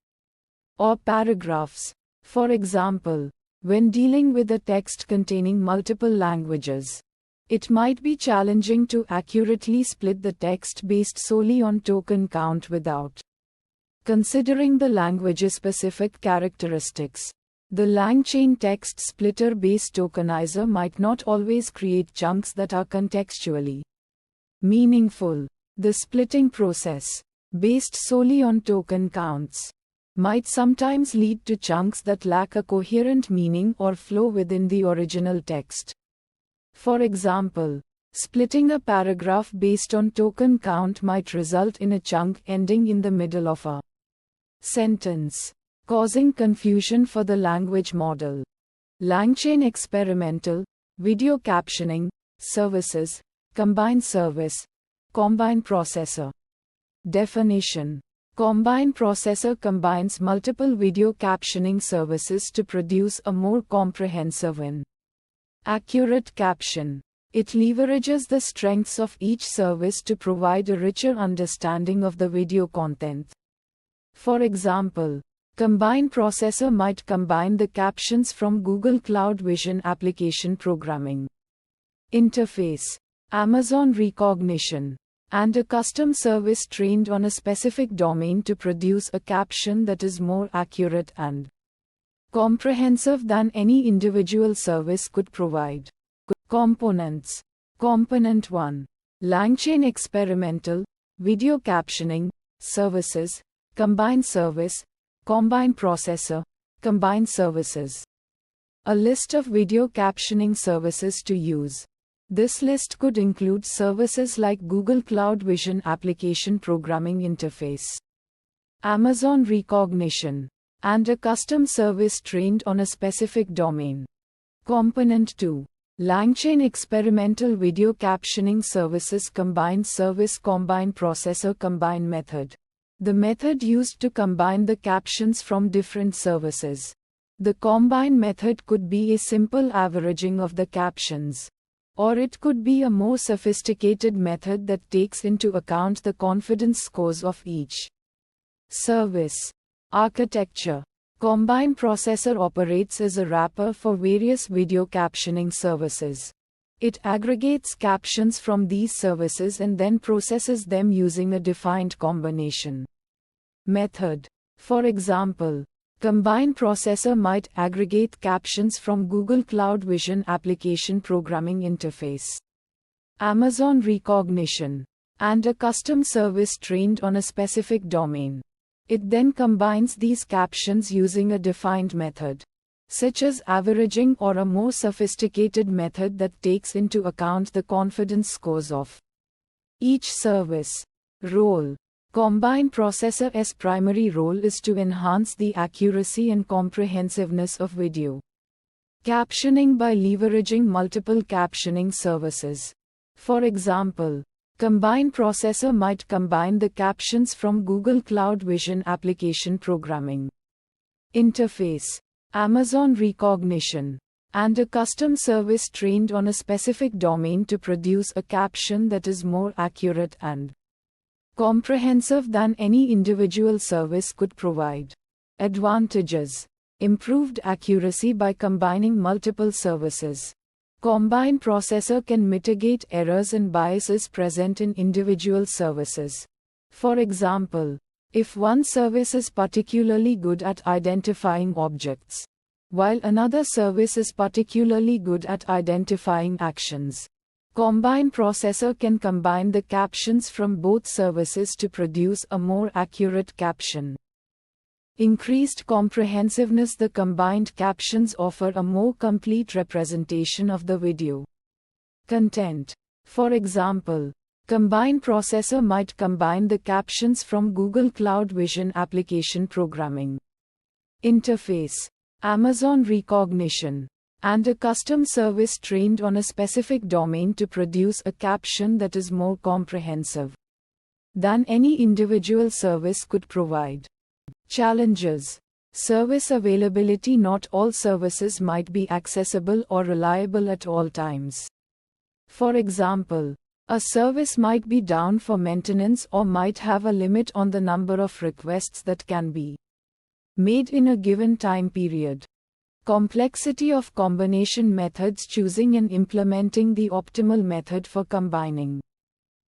or paragraphs. For example, when dealing with a text containing multiple languages, it might be challenging to accurately split the text based solely on token count without considering the language's specific characteristics. The langchain text splitter based tokenizer might not always create chunks that are contextually meaningful. The splitting process, based solely on token counts, might sometimes lead to chunks that lack a coherent meaning or flow within the original text. For example, splitting a paragraph based on token count might result in a chunk ending in the middle of a sentence, causing confusion for the language model. Langchain experimental video captioning services, combined service, combined processor. Definition: combined processor combines multiple video captioning services to produce a more comprehensive and accurate caption. It leverages the strengths of each service to provide a richer understanding of the video content. For example, combined processor might combine the captions from Google Cloud Vision application programming interface, Amazon Recognition, and a custom service trained on a specific domain to produce a caption that is more accurate and comprehensive than any individual service could provide. Components. Component 1. Langchain experimental video captioning services, combined service, combined processor, combined services. A list of video captioning services to use. This list could include services like Google Cloud Vision application programming interface, Amazon Recognition, and a custom service trained on a specific domain. Component 2. Langchain experimental video captioning services combined service combined processor combined method. The method used to combine the captions from different services. The combine method could be a simple averaging of the captions, or it could be a more sophisticated method that takes into account the confidence scores of each service. Architecture. Combined processor operates as a wrapper for various video captioning services. It aggregates captions from these services and then processes them using a defined combination method. For example, combined processor might aggregate captions from Google Cloud Vision application programming interface, Amazon Recognition, and a custom service trained on a specific domain. It then combines these captions using a defined method, such as averaging, or a more sophisticated method that takes into account the confidence scores of each service. Role. Combined processor's primary role is to enhance the accuracy and comprehensiveness of video captioning by leveraging multiple captioning services. For example, combined processor might combine the captions from Google Cloud Vision application programming interface, Amazon Recognition, and a custom service trained on a specific domain to produce a caption that is more accurate and comprehensive than any individual service could provide. Advantages. Improved accuracy by combining multiple services. Combined processor can mitigate errors and biases present in individual services. For example, if one service is particularly good at identifying objects, while another service is particularly good at identifying actions, combined processor can combine the captions from both services to produce a more accurate caption. Increased comprehensiveness. The combined captions offer a more complete representation of the video content. For example, combined processor might combine the captions from Google Cloud Vision application programming interface, Amazon Recognition, and a custom service trained on a specific domain to produce a caption that is more comprehensive than any individual service could provide. Challenges. Service availability. Not all services might be accessible or reliable at all times. For example, a service might be down for maintenance or might have a limit on the number of requests that can be made in a given time period. Complexity of combination methods. Choosing and implementing the optimal method for combining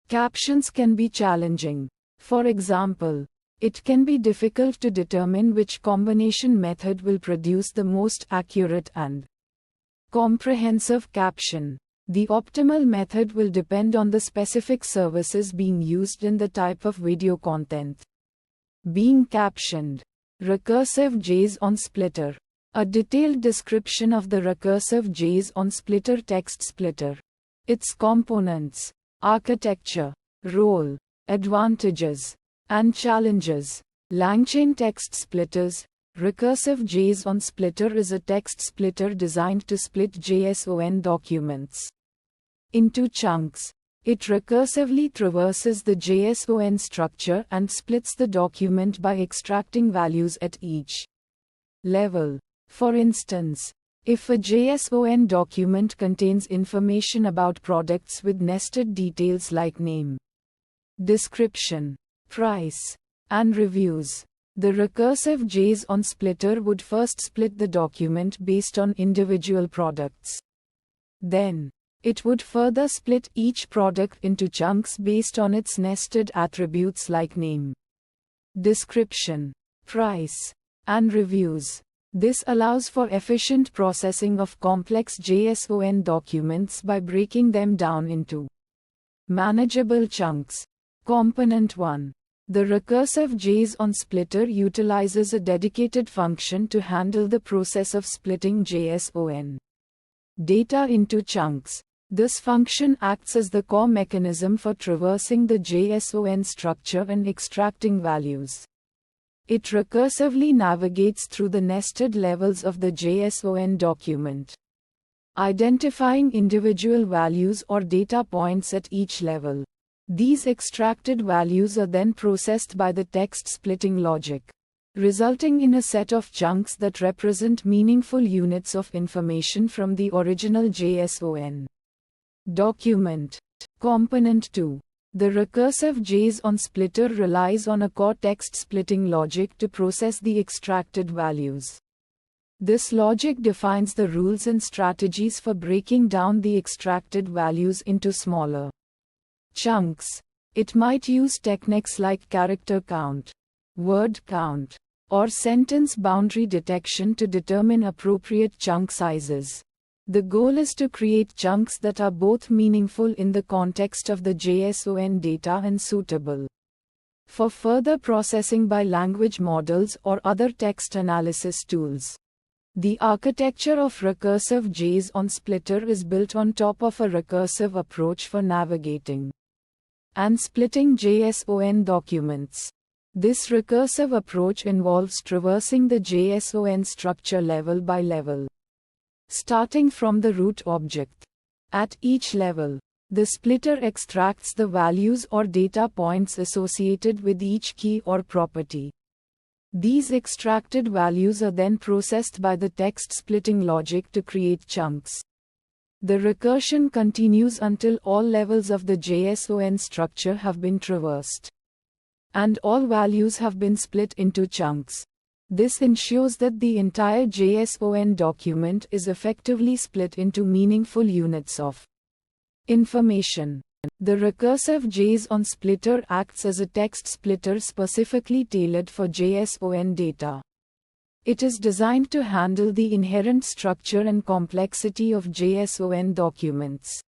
captions can be challenging. For example, it can be difficult to determine which combination method will produce the most accurate and comprehensive caption. The optimal method will depend on the specific services being used and the type of video content being captioned. Recursive JSON splitter. A detailed description of the recursive JSON splitter text splitter. Its components, architecture, role, advantages, and challenges. Langchaintextsplitters. Recursive JSON splitter is a text splitter designed to split JSON documents into chunks. It recursively traverses the JSON structure and splits the document by extracting values at each level. For instance, if a JSON document contains information about products with nested details like name, description, price, and reviews, the recursive JSON splitter would first split the document based on individual products. Then, it would further split each product into chunks based on its nested attributes like name, description, price, and reviews. This allows for efficient processing of complex JSON documents by breaking them down into manageable chunks. Component 1. The recursive JSON splitter utilizes a dedicated function to handle the process of splitting JSON data into chunks. This function acts as the core mechanism for traversing the JSON structure and extracting values. It recursively navigates through the nested levels of the JSON document, identifying individual values or data points at each level. These extracted values are then processed by the text splitting logic, resulting in a set of chunks that represent meaningful units of information from the original JSON document. Component 2. The recursive JSON splitter relies on a core text splitting logic to process the extracted values. This logic defines the rules and strategies for breaking down the extracted values into smaller chunks. It might use techniques like character count, word count, or sentence boundary detection to determine appropriate chunk sizes. The goal is to create chunks that are both meaningful in the context of the JSON data and suitable for further processing by language models or other text analysis tools. The architecture of recursive JSON splitter is built on top of a recursive approach for navigating and splitting JSON documents. This recursive approach involves traversing the JSON structure level by level, starting from the root object. At each level, the splitter extracts the values or data points associated with each key or property. These extracted values are then processed by the text splitting logic to create chunks. The recursion continues until all levels of the JSON structure have been traversed, and all values have been split into chunks. This ensures that the entire JSON document is effectively split into meaningful units of information. The recursive JSON splitter acts as a text splitter specifically tailored for JSON data. It is designed to handle the inherent structure and complexity of JSON documents,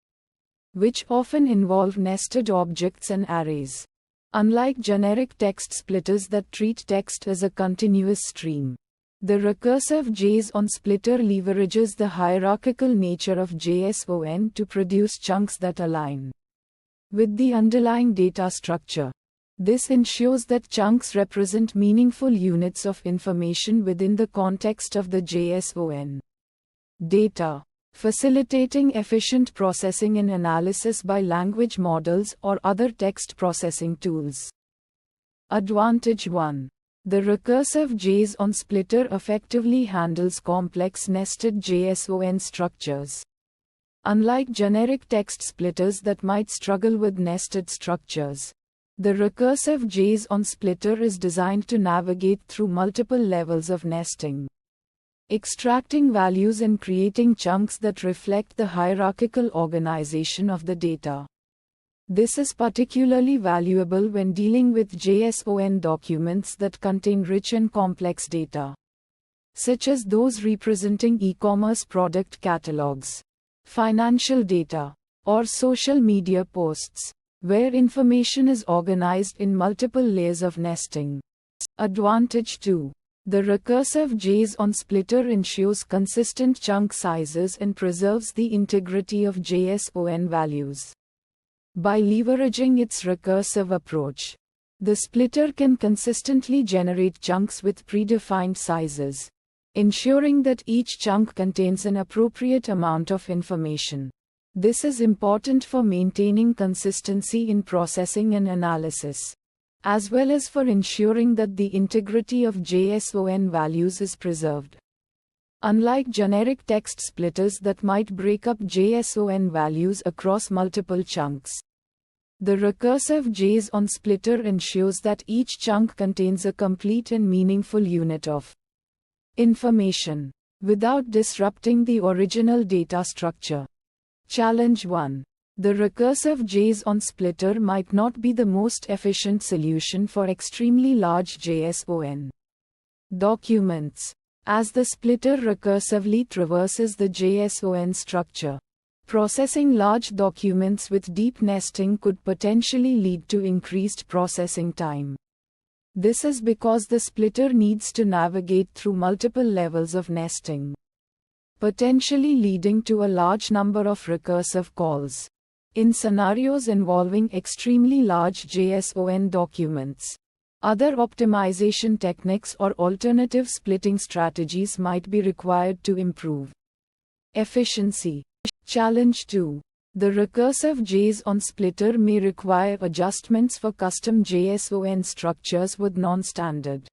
which often involve nested objects and arrays. Unlike generic text splitters that treat text as a continuous stream, the recursive JSON splitter leverages the hierarchical nature of JSON to produce chunks that align with the underlying data structure. This ensures that chunks represent meaningful units of information within the context of the JSON data, facilitating efficient processing and analysis by language models or other text processing tools. Advantage 1. The recursive JSON splitter effectively handles complex nested JSON structures. Unlike generic text splitters that might struggle with nested structures, the recursive JSON splitter is designed to navigate through multiple levels of nesting, extracting values and creating chunks that reflect the hierarchical organization of the data. This is particularly valuable when dealing with JSON documents that contain rich and complex data, such as those representing e-commerce product catalogs, financial data, or social media posts, where information is organized in multiple layers of nesting. Advantage 2. The recursive JSON splitter ensures consistent chunk sizes and preserves the integrity of JSON values. By leveraging its recursive approach, the splitter can consistently generate chunks with predefined sizes, ensuring that each chunk contains an appropriate amount of information. This is important for maintaining consistency in processing and analysis, as well as for ensuring that the integrity of JSON values is preserved. Unlike generic text splitters that might break up JSON values across multiple chunks, the recursive JSON splitter ensures that each chunk contains a complete and meaningful unit of information, without disrupting the original data structure. Challenge 1. The recursive JSON splitter might not be the most efficient solution for extremely large JSON documents, as the splitter recursively traverses the JSON structure. Processing large documents with deep nesting could potentially lead to increased processing time. This is because the splitter needs to navigate through multiple levels of nesting, potentially leading to a large number of recursive calls. In scenarios involving extremely large JSON documents, other optimization techniques or alternative splitting strategies might be required to improve efficiency. Challenge 2. The recursive JSON splitter may require adjustments for custom JSON structures with non-standard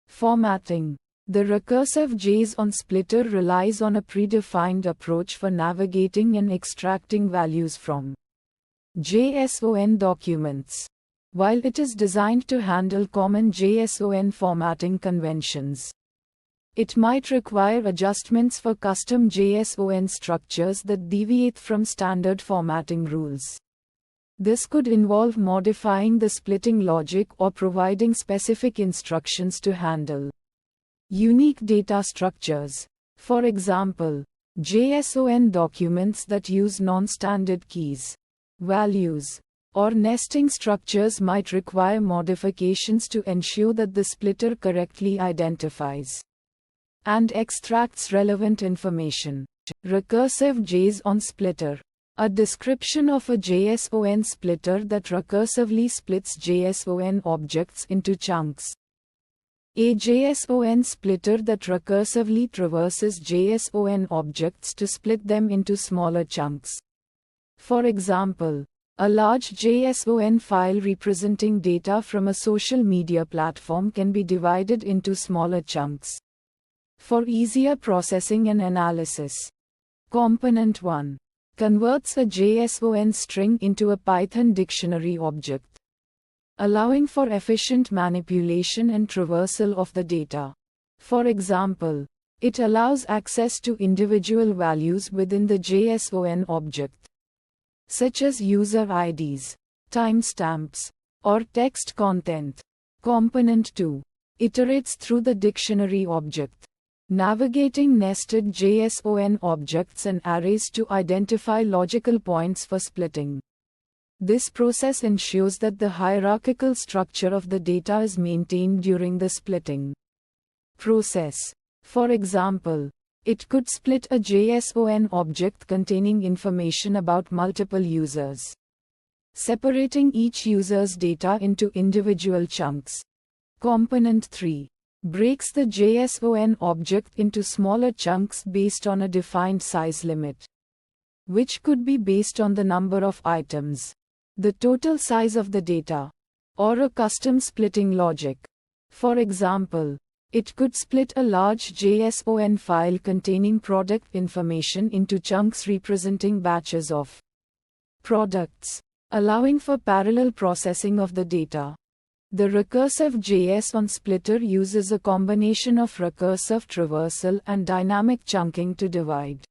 formatting. The recursive JSON splitter relies on a predefined approach for navigating and extracting values from JSON documents. While it is designed to handle common JSON formatting conventions, it might require adjustments for custom JSON structures that deviate from standard formatting rules. This could involve modifying the splitting logic or providing specific instructions to handle unique data structures. For example, JSON documents that use non-standard keys, values, or nesting structures might require modifications to ensure that the splitter correctly identifies and extracts relevant information. Recursive JSON splitter. A description of a JSON splitter that recursively splits JSON objects into chunks. A JSON splitter that recursively traverses JSON objects to split them into smaller chunks. For example, a large JSON file representing data from a social media platform can be divided into smaller chunks for easier processing and analysis. Component 1 converts a JSON string into a Python dictionary object, allowing for efficient manipulation and traversal of the data. For example, it allows access to individual values within the JSON object, such as user IDs, timestamps, or text content. Component 2 iterates through the dictionary object, navigating nested JSON objects and arrays to identify logical points for splitting. This process ensures that the hierarchical structure of the data is maintained during the splitting process. For example, it could split a JSON object containing information about multiple users, separating each user's data into individual chunks. Component 3 breaks the JSON object into smaller chunks based on a defined size limit, which could be based on the number of items, the total size of the data, or a custom splitting logic. For example, it could split a large JSON file containing product information into chunks representing batches of products, allowing for parallel processing of the data. The recursive JSON splitter uses a combination of recursive traversal and dynamic chunking to divide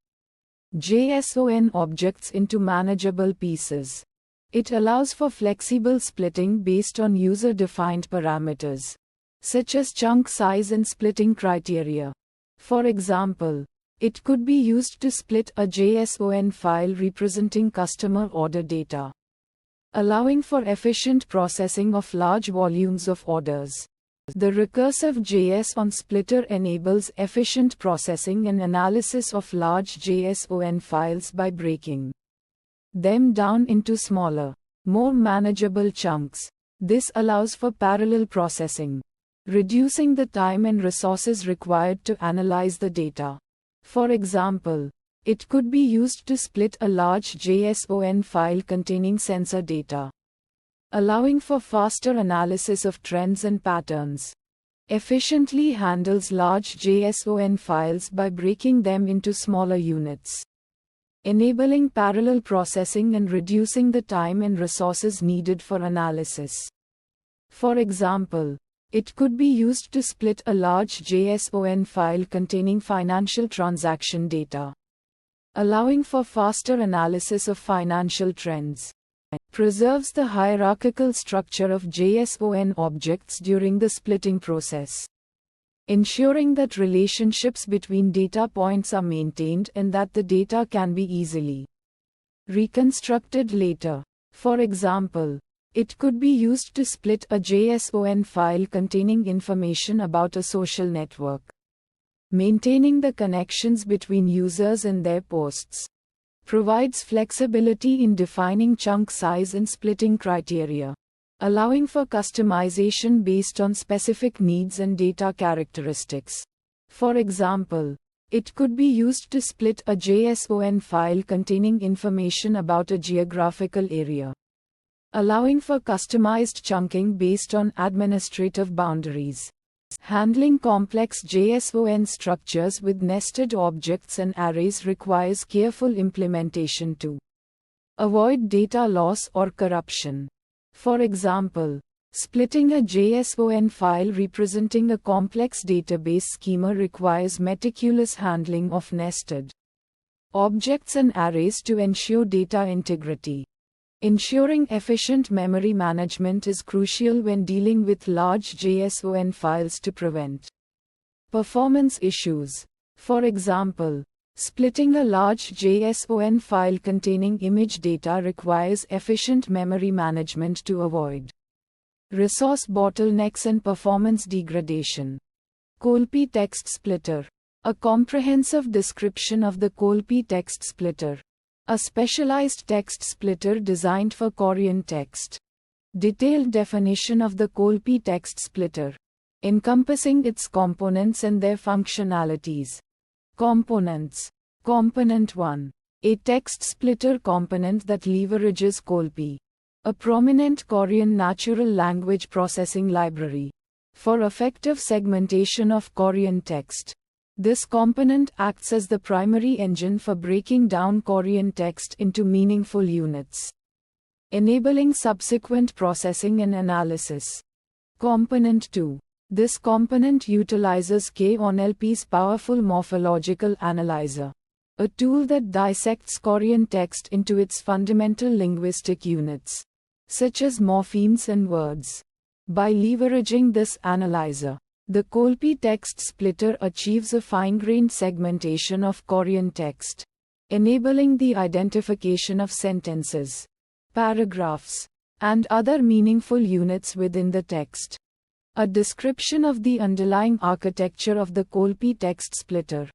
JSON objects into manageable pieces. It allows for flexible splitting based on user-defined parameters, such as chunk size and splitting criteria. For example, it could be used to split a JSON file representing customer order data, allowing for efficient processing of large volumes of orders. The recursive JSON splitter enables efficient processing and analysis of large JSON files by breaking them down into smaller, more manageable chunks. This allows for parallel processing, reducing the time and resources required to analyze the data. For example, it could be used to split a large JSON file containing sensor data, allowing for faster analysis of trends and patterns. Efficiently handles large JSON files by breaking them into smaller units, enabling parallel processing and reducing the time and resources needed for analysis. For example, it could be used to split a large JSON file containing financial transaction data, allowing for faster analysis of financial trends. Preserves the hierarchical structure of JSON objects during the splitting process, ensuring that relationships between data points are maintained and that the data can be easily reconstructed later. For example, it could be used to split a JSON file containing information about a social network, maintaining the connections between users and their posts. Provides flexibility in defining chunk size and splitting criteria, allowing for customization based on specific needs and data characteristics. For example, it could be used to split a JSON file containing information about a geographical area, allowing for customized chunking based on administrative boundaries. Handling complex JSON structures with nested objects and arrays requires careful implementation to avoid data loss or corruption. For example, splitting a JSON file representing a complex database schema requires meticulous handling of nested objects and arrays to ensure data integrity. Ensuring efficient memory management is crucial when dealing with large JSON files to prevent performance issues. For example, splitting a large JSON file containing image data requires efficient memory management to avoid resource bottlenecks and performance degradation. Colpi text splitter. A comprehensive description of the Colpi text splitter. A specialized text splitter designed for Korean text. Detailed definition of the Colpi text splitter, encompassing its components and their functionalities. Components. Component 1. A text splitter component that leverages Colpi, a prominent Korean natural language processing library, for effective segmentation of Korean text. This component acts as the primary engine for breaking down Korean text into meaningful units, enabling subsequent processing and analysis. Component 2. This component utilizes KNLP's powerful morphological analyzer, a tool that dissects Korean text into its fundamental linguistic units, such as morphemes and words. By leveraging this analyzer, the Colpi text splitter achieves a fine-grained segmentation of Korean text, enabling the identification of sentences, paragraphs, and other meaningful units within the text. A description of the underlying architecture of the Colpi text splitter,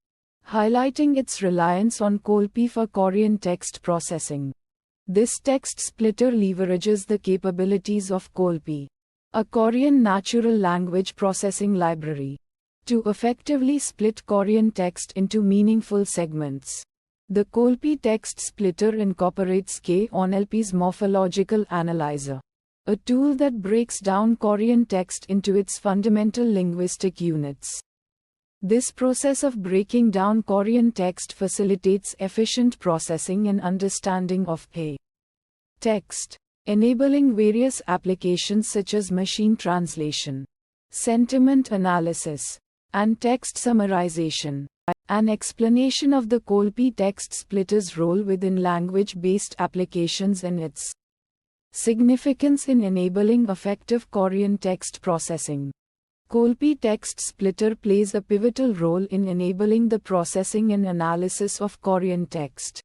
highlighting its reliance on Colpi for Korean text processing. This text splitter leverages the capabilities of Colpi, a Korean natural language processing library, to effectively split Korean text into meaningful segments. The Colpi text splitter incorporates KNLP's morphological analyzer, a tool that breaks down Korean text into its fundamental linguistic units. This process of breaking down Korean text facilitates efficient processing and understanding of text, enabling various applications such as machine translation, sentiment analysis, and text summarization. An explanation of the Kolpi text splitters' role within language-based applications and its significance in enabling effective Korean text processing. Kolpi text splitter plays a pivotal role in enabling the processing and analysis of Korean text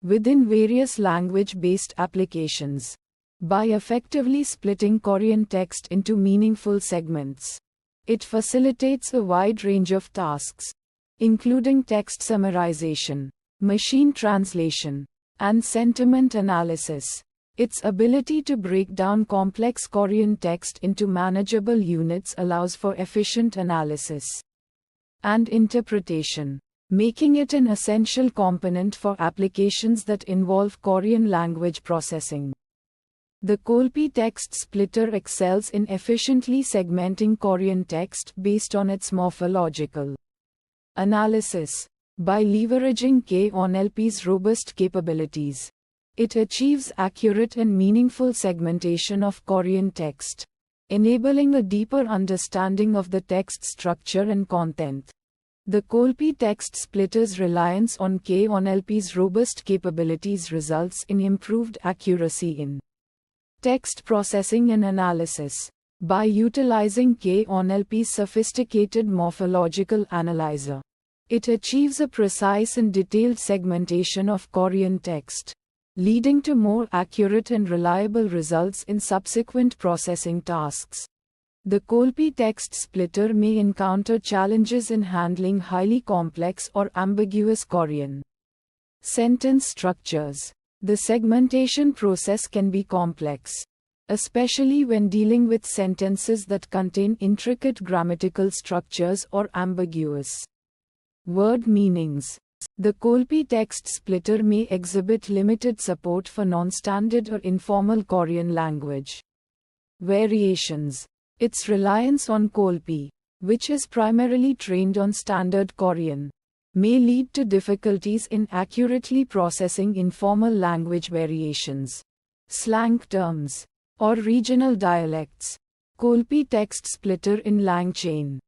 within various language-based applications. By effectively splitting Korean text into meaningful segments, it facilitates a wide range of tasks, including text summarization, machine translation, and sentiment analysis. Its ability to break down complex Korean text into manageable units allows for efficient analysis and interpretation, making it an essential component for applications that involve Korean language processing. The Kolpi text splitter excels in efficiently segmenting Korean text based on its morphological analysis. By leveraging K-on-LP's robust capabilities, it achieves accurate and meaningful segmentation of Korean text, enabling a deeper understanding of the text structure and content. The Kolpi text splitter's reliance on K-on-LP's robust capabilities results in improved accuracy in text processing and analysis. By utilizing K-on-LP's sophisticated morphological analyzer, it achieves a precise and detailed segmentation of Korean text, leading to more accurate and reliable results in subsequent processing tasks. The Kolpi text splitter may encounter challenges in handling highly complex or ambiguous Korean sentence structures. The segmentation process can be complex, especially when dealing with sentences that contain intricate grammatical structures or ambiguous word meanings. The Kolpi text splitter may exhibit limited support for non-standard or informal Korean language variations. Its reliance on Kolpi, which is primarily trained on standard Korean, may lead to difficulties in accurately processing informal language variations, slang terms, or regional dialects. Kolpi text splitter in langchain.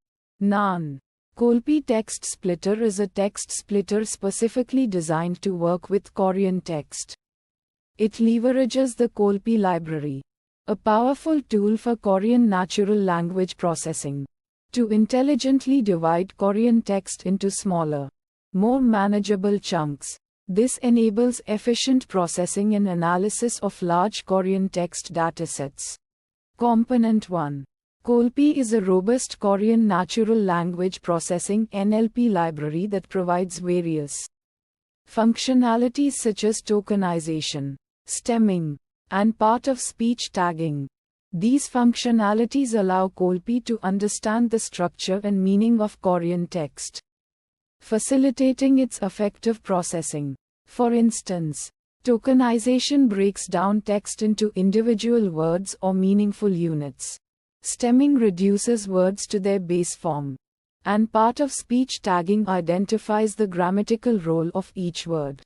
Nan. Kolpi text splitter is a text splitter specifically designed to work with Korean text. It leverages the Kolpi library, a powerful tool for Korean natural language processing, to intelligently divide Korean text into smaller, more manageable chunks. This enables efficient processing and analysis of large Korean text datasets. Component 1. Kolpi is a robust Korean natural language processing (NLP) library that provides various functionalities such as tokenization, stemming, and part-of-speech tagging. These functionalities allow Kolpi to understand the structure and meaning of Korean text, facilitating its effective processing. For instance, tokenization breaks down text into individual words or meaningful units. Stemming reduces words to their base form, and part-of-speech tagging identifies the grammatical role of each word.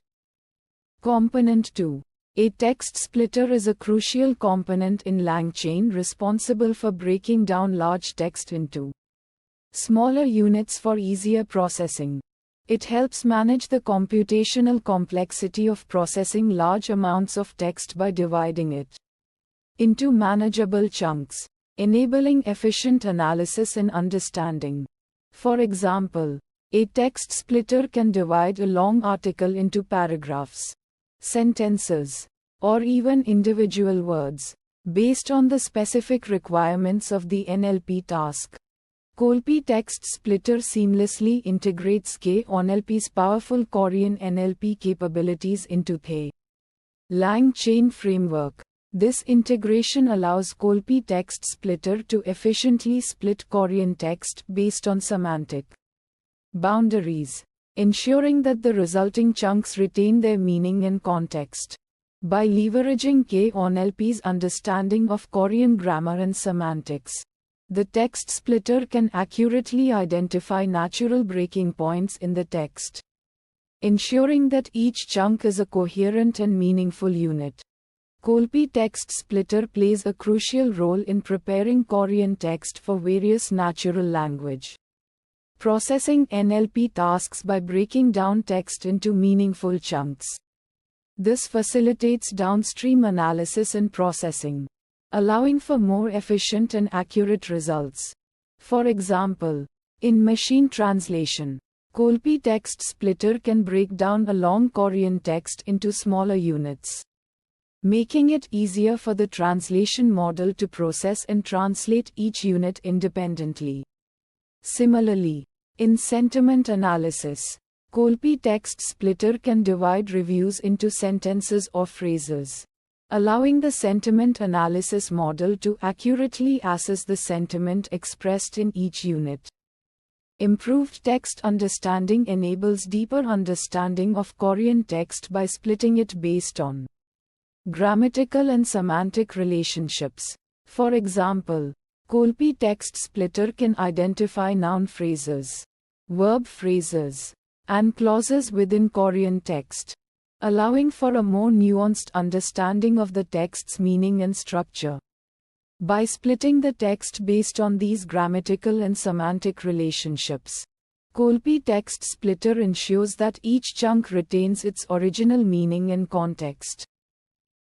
Component 2. A text splitter is a crucial component in langchain responsible for breaking down large text into smaller units for easier processing. It helps manage the computational complexity of processing large amounts of text by dividing it into manageable chunks, enabling efficient analysis and understanding. For example, a text splitter can divide a long article into paragraphs, sentences, or even individual words, based on the specific requirements of the NLP task. Kolpi text splitter seamlessly integrates K-on-LP's powerful Korean NLP capabilities into the langchain framework. This integration allows Kolpi text splitter to efficiently split Korean text based on semantic boundaries, ensuring that the resulting chunks retain their meaning and context. By leveraging K-on-LP's understanding of Korean grammar and semantics, the text splitter can accurately identify natural breaking points in the text, ensuring that each chunk is a coherent and meaningful unit. Kolpi text splitter plays a crucial role in preparing Korean text for various natural language processing NLP tasks by breaking down text into meaningful chunks. This facilitates downstream analysis and processing, allowing for more efficient and accurate results. For example, in machine translation, Kolpi text splitter can break down a long Korean text into smaller units, making it easier for the translation model to process and translate each unit independently. Similarly, in sentiment analysis, Kolpi text splitter can divide reviews into sentences or phrases, allowing the sentiment analysis model to accurately assess the sentiment expressed in each unit. Improved text understanding enables deeper understanding of Korean text by splitting it based on grammatical and semantic relationships. For example, Kolpi text splitter can identify noun phrases, verb phrases, and clauses within Korean text, allowing for a more nuanced understanding of the text's meaning and structure. By splitting the text based on these grammatical and semantic relationships, Kolpi text splitter ensures that each chunk retains its original meaning and context,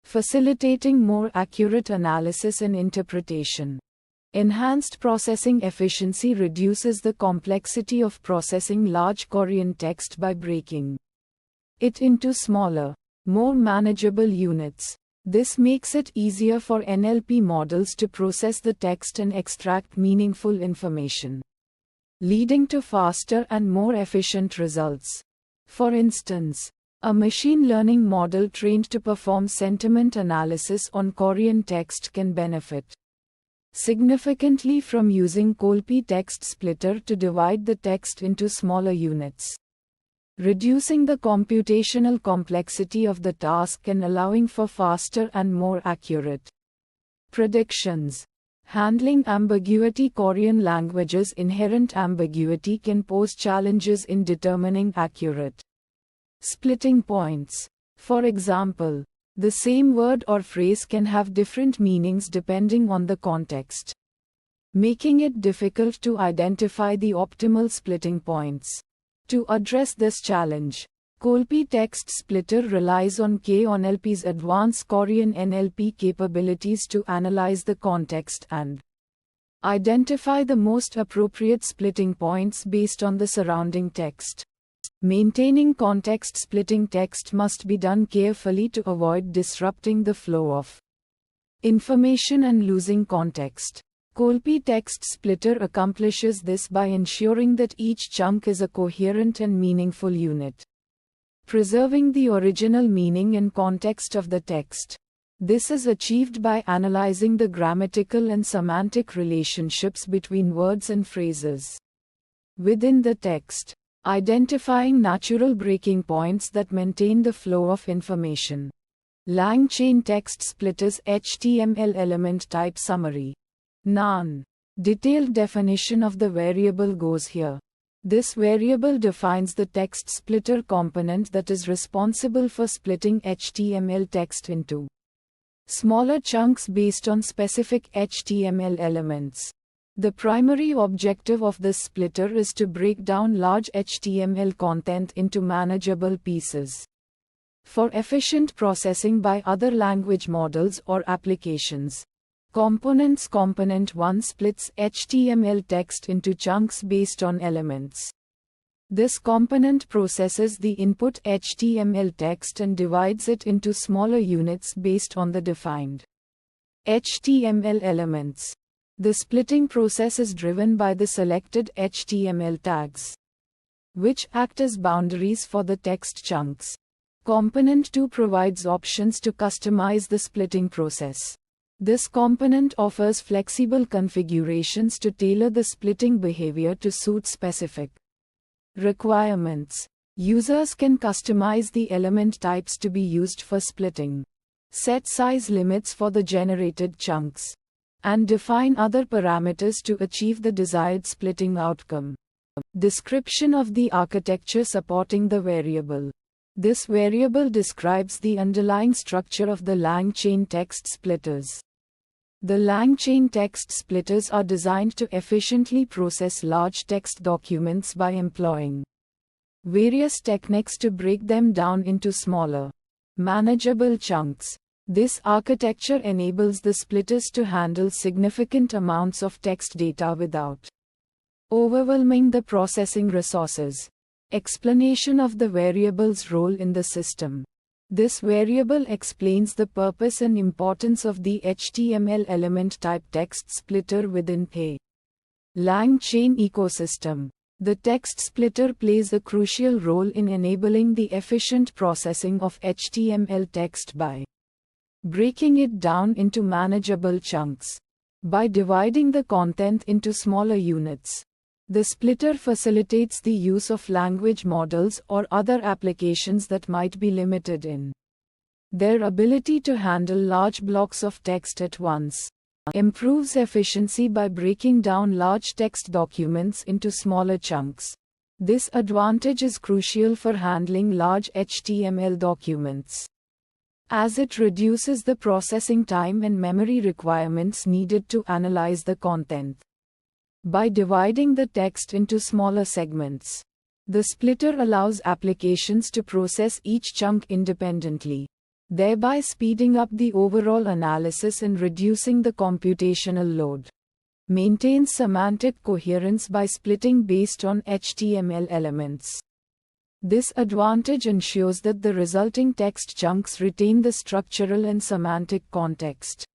facilitating more accurate analysis and interpretation. Enhanced processing efficiency reduces the complexity of processing large Korean text by breaking it into smaller, more manageable units. This makes it easier for NLP models to process the text and extract meaningful information, leading to faster and more efficient results. For instance, a machine learning model trained to perform sentiment analysis on Korean text can benefit significantly from using Kolpi text splitter to divide the text into smaller units, reducing the computational complexity of the task and allowing for faster and more accurate predictions. Handling ambiguity. Korean language's inherent ambiguity can pose challenges in determining accurate splitting points. For example, the same word or phrase can have different meanings depending on the context, making it difficult to identify the optimal splitting points. To address this challenge, Kolpi text splitter relies on K-on-LP's advanced Korean NLP capabilities to analyze the context and identify the most appropriate splitting points based on the surrounding text. Maintaining context-splitting text must be done carefully to avoid disrupting the flow of information and losing context. Kolpi text splitter accomplishes this by ensuring that each chunk is a coherent and meaningful unit, preserving the original meaning and context of the text. This is achieved by analyzing the grammatical and semantic relationships between words and phrases within the text, identifying natural breaking points that maintain the flow of information. Langchaintextsplitters HTML element type summary. Noun. Detailed definition of the variable goes here. This variable defines the text splitter component that is responsible for splitting HTML text into smaller chunks based on specific HTML elements. The primary objective of this splitter is to break down large HTML content into manageable pieces for efficient processing by other language models or applications. Components. Component 1 splits HTML text into chunks based on elements. This component processes the input HTML text and divides it into smaller units based on the defined HTML elements. The splitting process is driven by the selected HTML tags, which act as boundaries for the text chunks. Component 2 provides options to customize the splitting process. This component offers flexible configurations to tailor the splitting behavior to suit specific requirements. Users can customize the element types to be used for splitting, set size limits for the generated chunks, and define other parameters to achieve the desired splitting outcome. Description of the architecture supporting the variable. This variable describes the underlying structure of the lang chain text splitters. The lang chain text splitters are designed to efficiently process large text documents by employing various techniques to break them down into smaller, manageable chunks. This architecture enables the splitters to handle significant amounts of text data without overwhelming the processing resources. Explanation of the variable's role in the system. This variable explains the purpose and importance of the HTML element type text splitter within a lang chain ecosystem. The text splitter plays a crucial role in enabling the efficient processing of HTML text by breaking it down into manageable chunks. By dividing the content into smaller units, the splitter facilitates the use of language models or other applications that might be limited in their ability to handle large blocks of text at once. Improves efficiency by breaking down large text documents into smaller chunks. This advantage is crucial for handling large HTML documents, as it reduces the processing time and memory requirements needed to analyze the content. By dividing the text into smaller segments, the splitter allows applications to process each chunk independently, thereby speeding up the overall analysis and reducing the computational load. Maintains semantic coherence by splitting based on HTML elements. This advantage ensures that the resulting text chunks retain the structural and semantic context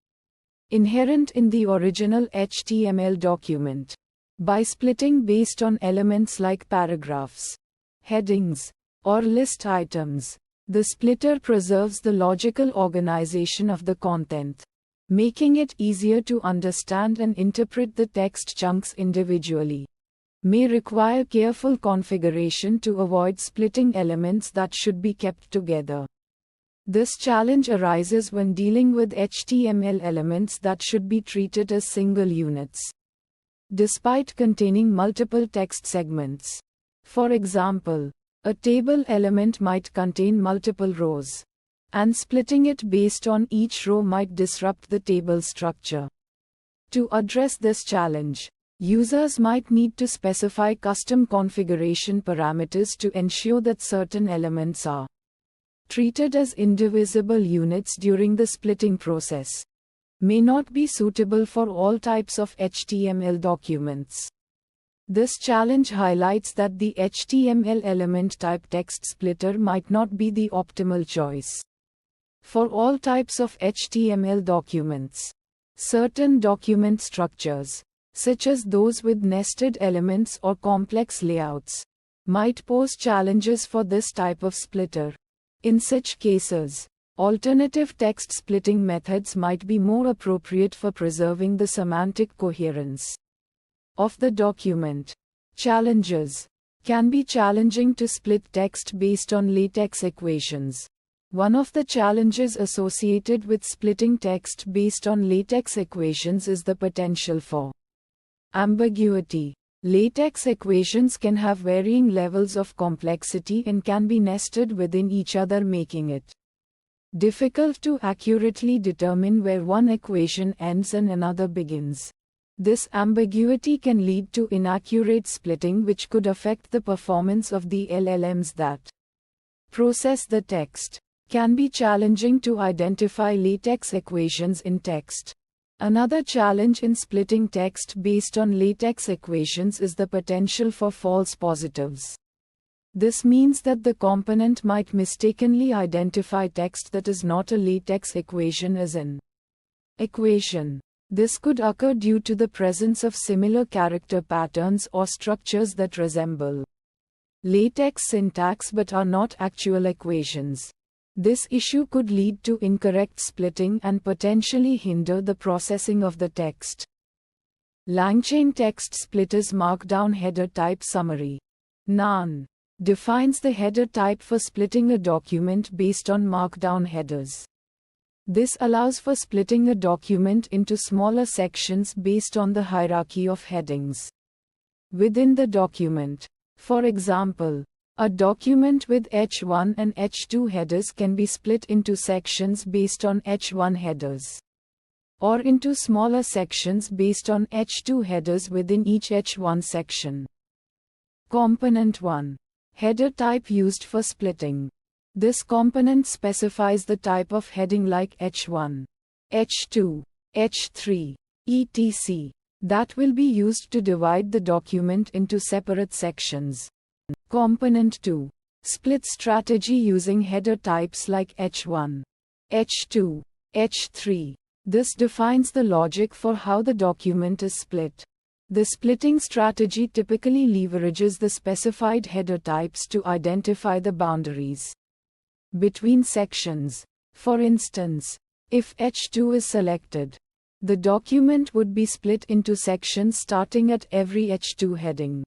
inherent in the original HTML document. By splitting based on elements like paragraphs, headings, or list items, the splitter preserves the logical organization of the content, making it easier to understand and interpret the text chunks individually. May require careful configuration to avoid splitting elements that should be kept together. This challenge arises when dealing with HTML elements that should be treated as single units, despite containing multiple text segments. For example, a table element might contain multiple rows, and splitting it based on each row might disrupt the table structure. To address this challenge, users might need to specify custom configuration parameters to ensure that certain elements are treated as indivisible units during the splitting process. May not be suitable for all types of HTML documents. This challenge highlights that the HTML element type text splitter might not be the optimal choice for all types of HTML documents. Certain document structures, such as those with nested elements or complex layouts, might pose challenges for this type of splitter. In such cases, alternative text splitting methods might be more appropriate for preserving the semantic coherence of the document. Challenges. Can be challenging to split text based on latex equations. One of the challenges associated with splitting text based on latex equations is the potential for ambiguity. Latex equations can have varying levels of complexity and can be nested within each other, making it difficult to accurately determine where one equation ends and another begins. This ambiguity can lead to inaccurate splitting, which could affect the performance of the LLMs that process the text. Can be challenging to identify latex equations in text. Another challenge in splitting text based on latex equations is the potential for false positives. This means that the component might mistakenly identify text that is not a latex equation as an equation. This could occur due to the presence of similar character patterns or structures that resemble latex syntax but are not actual equations. This issue could lead to incorrect splitting and potentially hinder the processing of the text. Langchain text splitters Markdown header type summary. None defines the header type for splitting a document based on Markdown headers. This allows for splitting a document into smaller sections based on the hierarchy of headings within the document. For example, a document with H1 and H2 headers can be split into sections based on H1 headers, or into smaller sections based on H2 headers within each H1 section. Component 1. Header type used for splitting. This component specifies the type of heading like H1, H2, H3, etc. that will be used to divide the document into separate sections. Component 2. Split strategy using header types like H1, H2, H3. This defines the logic for how the document is split. The splitting strategy typically leverages the specified header types to identify the boundaries between sections. For instance, if H2 is selected, the document would be split into sections starting at every H2 heading.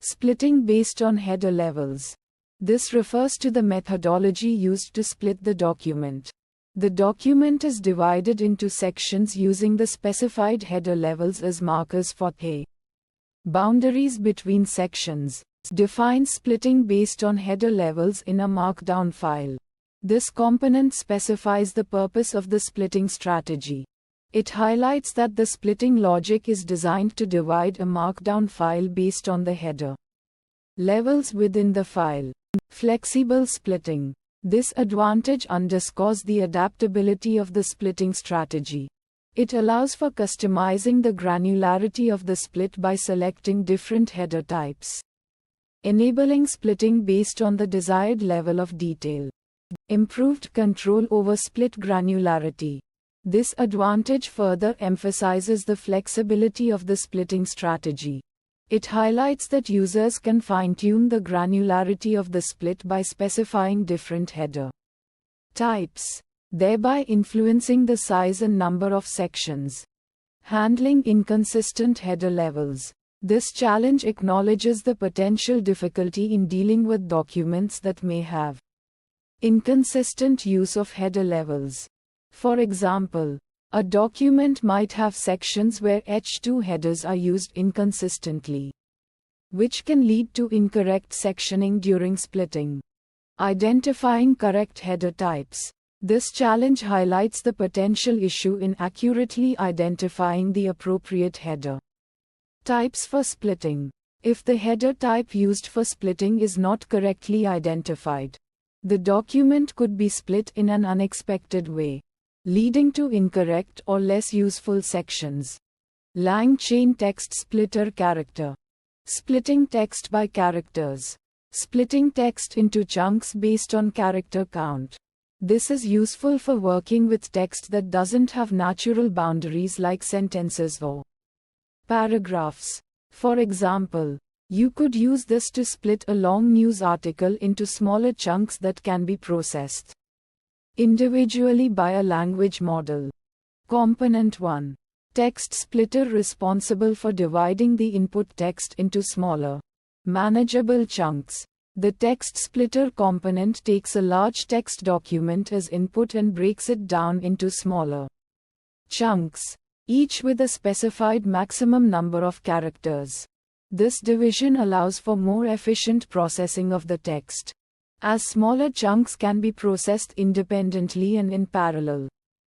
Splitting based on header levels. This refers to the methodology used to split the document. The document is divided into sections using the specified header levels as markers for the boundaries between sections. Defines splitting based on header levels in a markdown file. This component specifies the purpose of the splitting strategy. It highlights that the splitting logic is designed to divide a markdown file based on the header levels within the file. Flexible splitting. This advantage underscores the adaptability of the splitting strategy. It allows for customizing the granularity of the split by selecting different header types, enabling splitting based on the desired level of detail. Improved control over split granularity. This advantage further emphasizes the flexibility of the splitting strategy. It highlights that users can fine-tune the granularity of the split by specifying different header types, thereby influencing the size and number of sections. Handling inconsistent header levels. This challenge acknowledges the potential difficulty in dealing with documents that may have inconsistent use of header levels. For example, a document might have sections where H2 headers are used inconsistently, which can lead to incorrect sectioning during splitting. Identifying correct header types. This challenge highlights the potential issue in accurately identifying the appropriate header types for splitting. If the header type used for splitting is not correctly identified, the document could be split in an unexpected way, leading to incorrect or less useful sections. Langchaintextsplitter character. Splitting text by characters. Splitting text into chunks based on character count. This is useful for working with text that doesn't have natural boundaries like sentences or paragraphs. For example, you could use this to split a long news article into smaller chunks that can be processed individually by a language model. Component 1. Text splitter responsible for dividing the input text into smaller, manageable chunks. The text splitter component takes a large text document as input and breaks it down into smaller chunks, each with a specified maximum number of characters. This division allows for more efficient processing of the text, as smaller chunks can be processed independently and in parallel.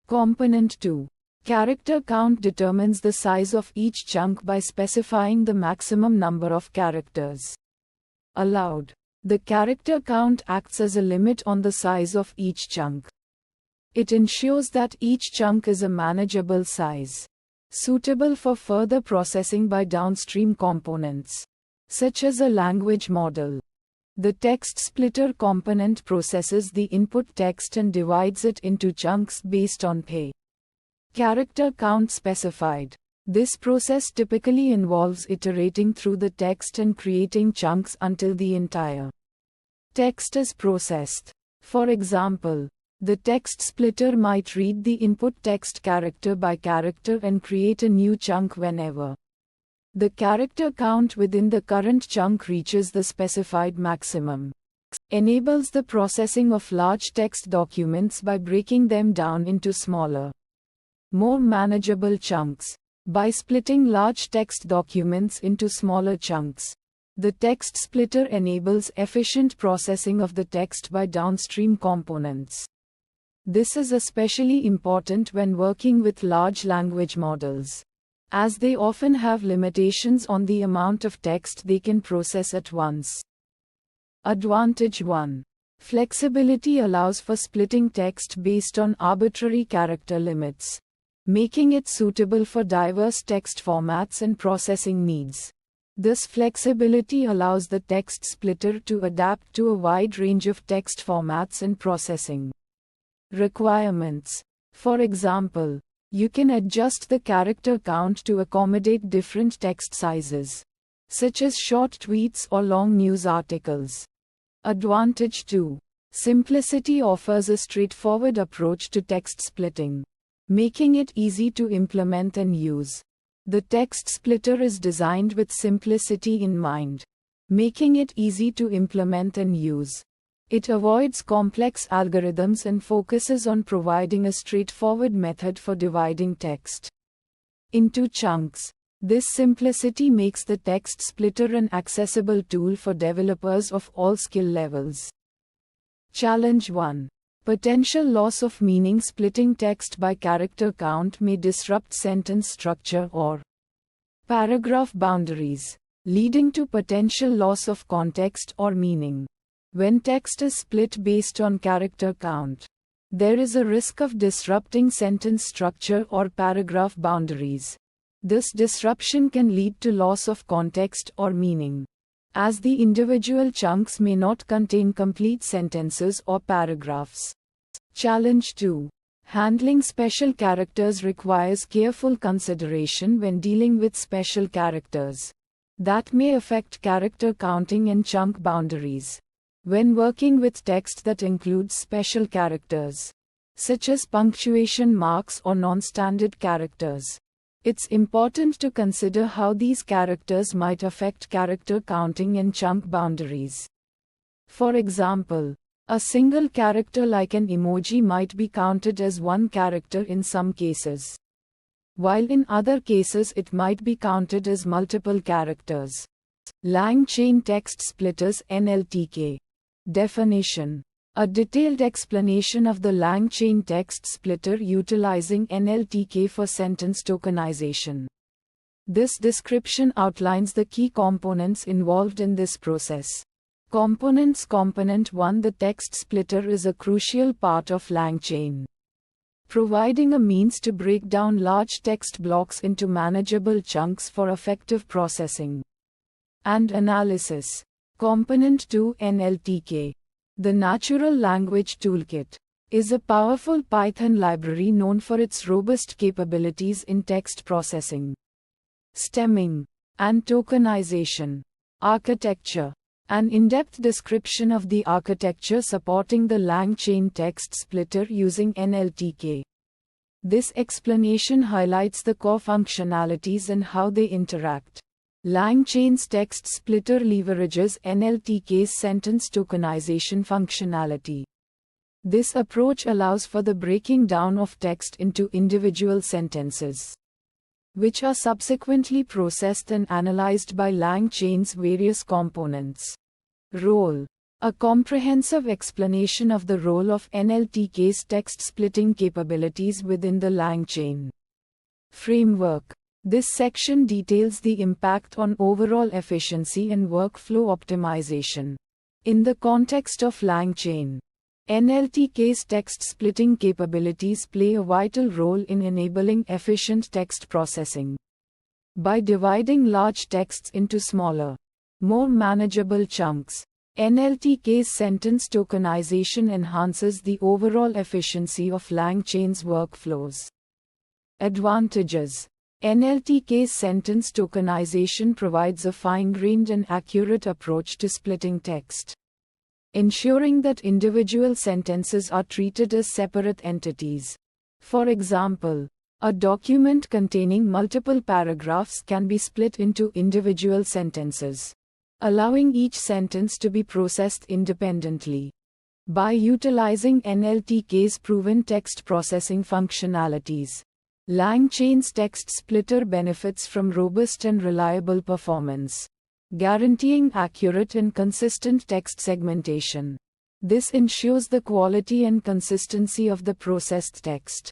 Component 2. Character count determines the size of each chunk by specifying the maximum number of characters allowed. The character count acts as a limit on the size of each chunk. It ensures that each chunk is a manageable size, suitable for further processing by downstream components, such as a language model. The text splitter component processes the input text and divides it into chunks based on the character count specified. This process typically involves iterating through the text and creating chunks until the entire text is processed. For example, the text splitter might read the input text character by character and create a new chunk whenever the character count within the current chunk reaches the specified maximum. enables the processing of large text documents by breaking them down into smaller, more manageable chunks. By splitting large text documents into smaller chunks, the text splitter enables efficient processing of the text by downstream components. This is especially important when working with large language models, as they often have limitations on the amount of text they can process at once. Advantage 1. Flexibility allows for splitting text based on arbitrary character limits, making it suitable for diverse text formats and processing needs. This flexibility allows the text splitter to adapt to a wide range of text formats and processing requirements. For example, you can adjust the character count to accommodate different text sizes, such as short tweets or long news articles. Advantage 2. Simplicity offers a straightforward approach to text splitting, making it easy to implement and use. The text splitter is designed with simplicity in mind, making it easy to implement and use. It avoids complex algorithms and focuses on providing a straightforward method for dividing text into chunks. This simplicity makes the text splitter an accessible tool for developers of all skill levels. Challenge 1. Potential loss of meaning. Splitting text by character count may disrupt sentence structure or paragraph boundaries, leading to potential loss of context or meaning. When text is split based on character count, there is a risk of disrupting sentence structure or paragraph boundaries. This disruption can lead to loss of context or meaning, as the individual chunks may not contain complete sentences or paragraphs. Challenge 2. Handling special characters requires careful consideration when dealing with special characters that may affect character counting and chunk boundaries. When working with text that includes special characters, such as punctuation marks or non-standard characters, it's important to consider how these characters might affect character counting and chunk boundaries. For example, a single character like an emoji might be counted as one character in some cases, while in other cases it might be counted as multiple characters. Langchaintextsplitters (NLTK). Definition. A detailed explanation of the langchaintextsplitter utilizing NLTK for sentence tokenization. This description outlines the key components involved in this process. Components. Component 1. The text splitter is a crucial part of LangChain, providing a means to break down large text blocks into manageable chunks for effective processing and analysis. Component 2. NLTK. The Natural Language Toolkit is a powerful Python library known for its robust capabilities in text processing, stemming, and tokenization. Architecture. An in-depth description of the architecture supporting the LangChain text splitter using NLTK. This explanation highlights the core functionalities and how they interact. LangChain's text splitter leverages NLTK's sentence tokenization functionality. This approach allows for the breaking down of text into individual sentences, which are subsequently processed and analyzed by LangChain's various components. Role. A comprehensive explanation of the role of NLTK's text splitting capabilities within the LangChain framework. This section details the impact on overall efficiency and workflow optimization. In the context of LangChain, NLTK's text splitting capabilities play a vital role in enabling efficient text processing. By dividing large texts into smaller, more manageable chunks, NLTK's sentence tokenization enhances the overall efficiency of LangChain's workflows. Advantages. NLTK's sentence tokenization provides a fine-grained and accurate approach to splitting text, ensuring that individual sentences are treated as separate entities. For example, a document containing multiple paragraphs can be split into individual sentences, allowing each sentence to be processed independently. By utilizing NLTK's proven text processing functionalities, LangChain's text splitter benefits from robust and reliable performance, guaranteeing accurate and consistent text segmentation. This ensures the quality and consistency of the processed text.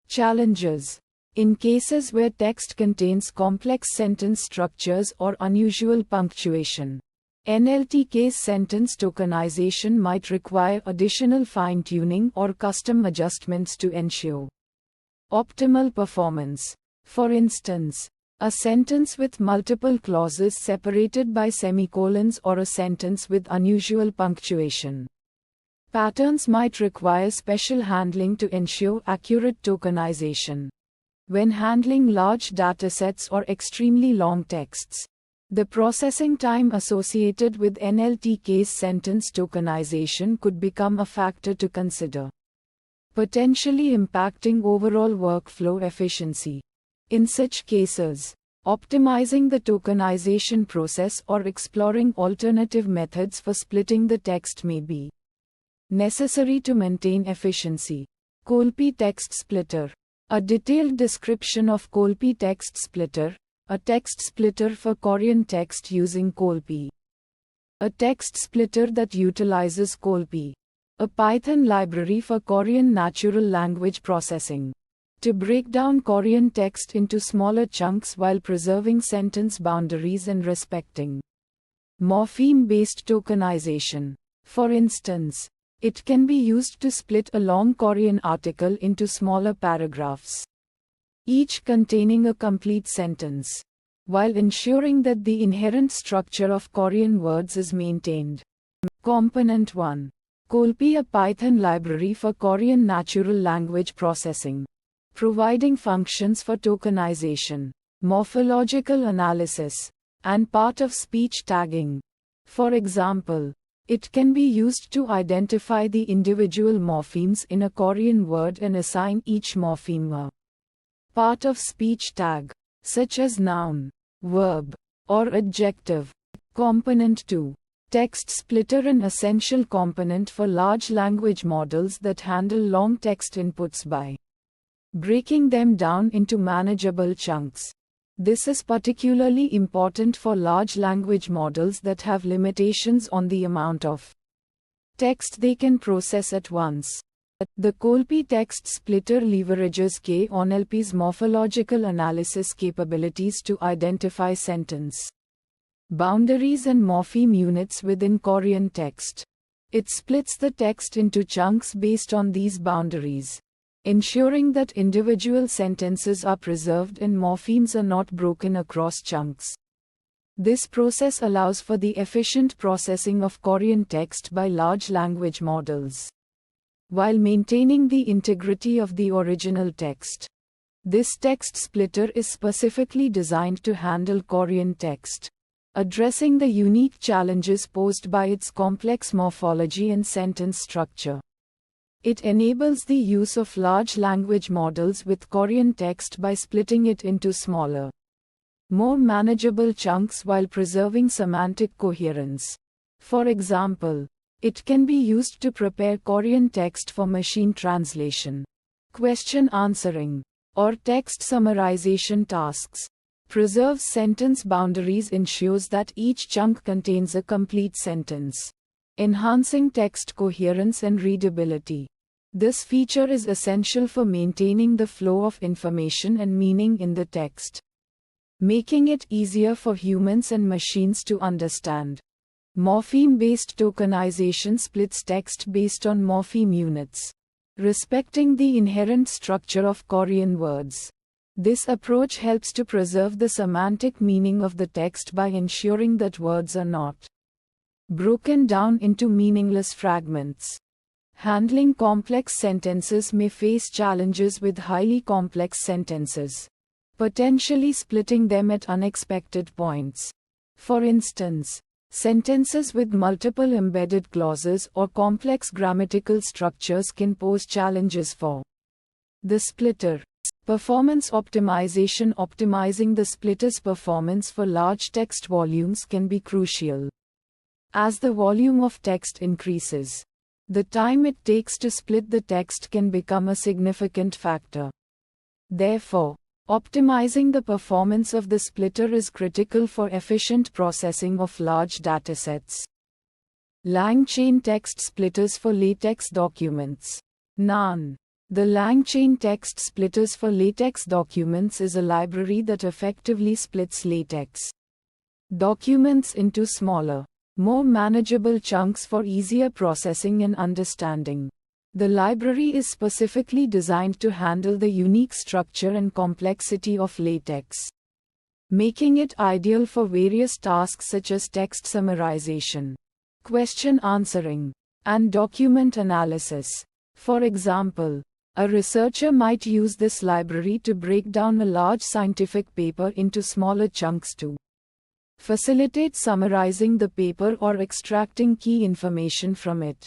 Challenges. In cases where text contains complex sentence structures or unusual punctuation, NLTK's sentence tokenization might require additional fine-tuning or custom adjustments to ensure optimal performance. For instance, a sentence with multiple clauses separated by semicolons or a sentence with unusual punctuation patterns might require special handling to ensure accurate tokenization. When handling large datasets or extremely long texts, the processing time associated with NLTK's sentence tokenization could become a factor to consider, potentially impacting overall workflow efficiency. In such cases, optimizing the tokenization process or exploring alternative methods for splitting the text may be necessary to maintain efficiency. Colpi text splitter. A detailed description of Colpi text splitter, a text splitter for Korean text using Colpi. A text splitter that utilizes Colpi, a Python library for Korean natural language processing, to break down Korean text into smaller chunks while preserving sentence boundaries and respecting morpheme-based tokenization. For instance, it can be used to split a long Korean article into smaller paragraphs, each containing a complete sentence, while ensuring that the inherent structure of Korean words is maintained. Component 1. Colpi, a Python library for Korean natural language processing, providing functions for tokenization, morphological analysis, and part-of-speech tagging. For example, it can be used to identify the individual morphemes in a Korean word and assign each morpheme a part-of-speech tag, such as noun, verb, or adjective. Component 2. Text splitter, an essential component for large language models that handle long text inputs by breaking them down into manageable chunks. This is particularly important for large language models that have limitations on the amount of text they can process at once. The Colpi text splitter leverages KNLP's morphological analysis capabilities to identify sentence boundaries and morpheme units within Korean text. It splits the text into chunks based on these boundaries, ensuring that individual sentences are preserved and morphemes are not broken across chunks. This process allows for the efficient processing of Korean text by large language models, while maintaining the integrity of the original text. This text splitter is specifically designed to handle Korean text, addressing the unique challenges posed by its complex morphology and sentence structure. It enables the use of large language models with Korean text by splitting it into smaller, more manageable chunks while preserving semantic coherence. For example, it can be used to prepare Korean text for machine translation, question answering, or text summarization tasks. Preserves sentence boundaries, ensures that each chunk contains a complete sentence, enhancing text coherence and readability. This feature is essential for maintaining the flow of information and meaning in the text, making it easier for humans and machines to understand. Morpheme-based tokenization splits text based on morpheme units, respecting the inherent structure of Korean words. This approach helps to preserve the semantic meaning of the text by ensuring that words are not broken down into meaningless fragments. Handling complex sentences may face challenges with highly complex sentences, potentially splitting them at unexpected points. For instance, sentences with multiple embedded clauses or complex grammatical structures can pose challenges for the splitter. Performance optimization. Optimizing the splitter's performance for large text volumes can be crucial. As the volume of text increases, the time it takes to split the text can become a significant factor. Therefore, optimizing the performance of the splitter is critical for efficient processing of large datasets. Langchaintextsplitters for latex documents. NaN. The langchaintextsplitters for latex documents is a library that effectively splits latex documents into smaller, more manageable chunks for easier processing and understanding. The library is specifically designed to handle the unique structure and complexity of latex, making it ideal for various tasks such as text summarization, question answering, and document analysis. For example, a researcher might use this library to break down a large scientific paper into smaller chunks to facilitate summarizing the paper or extracting key information from it.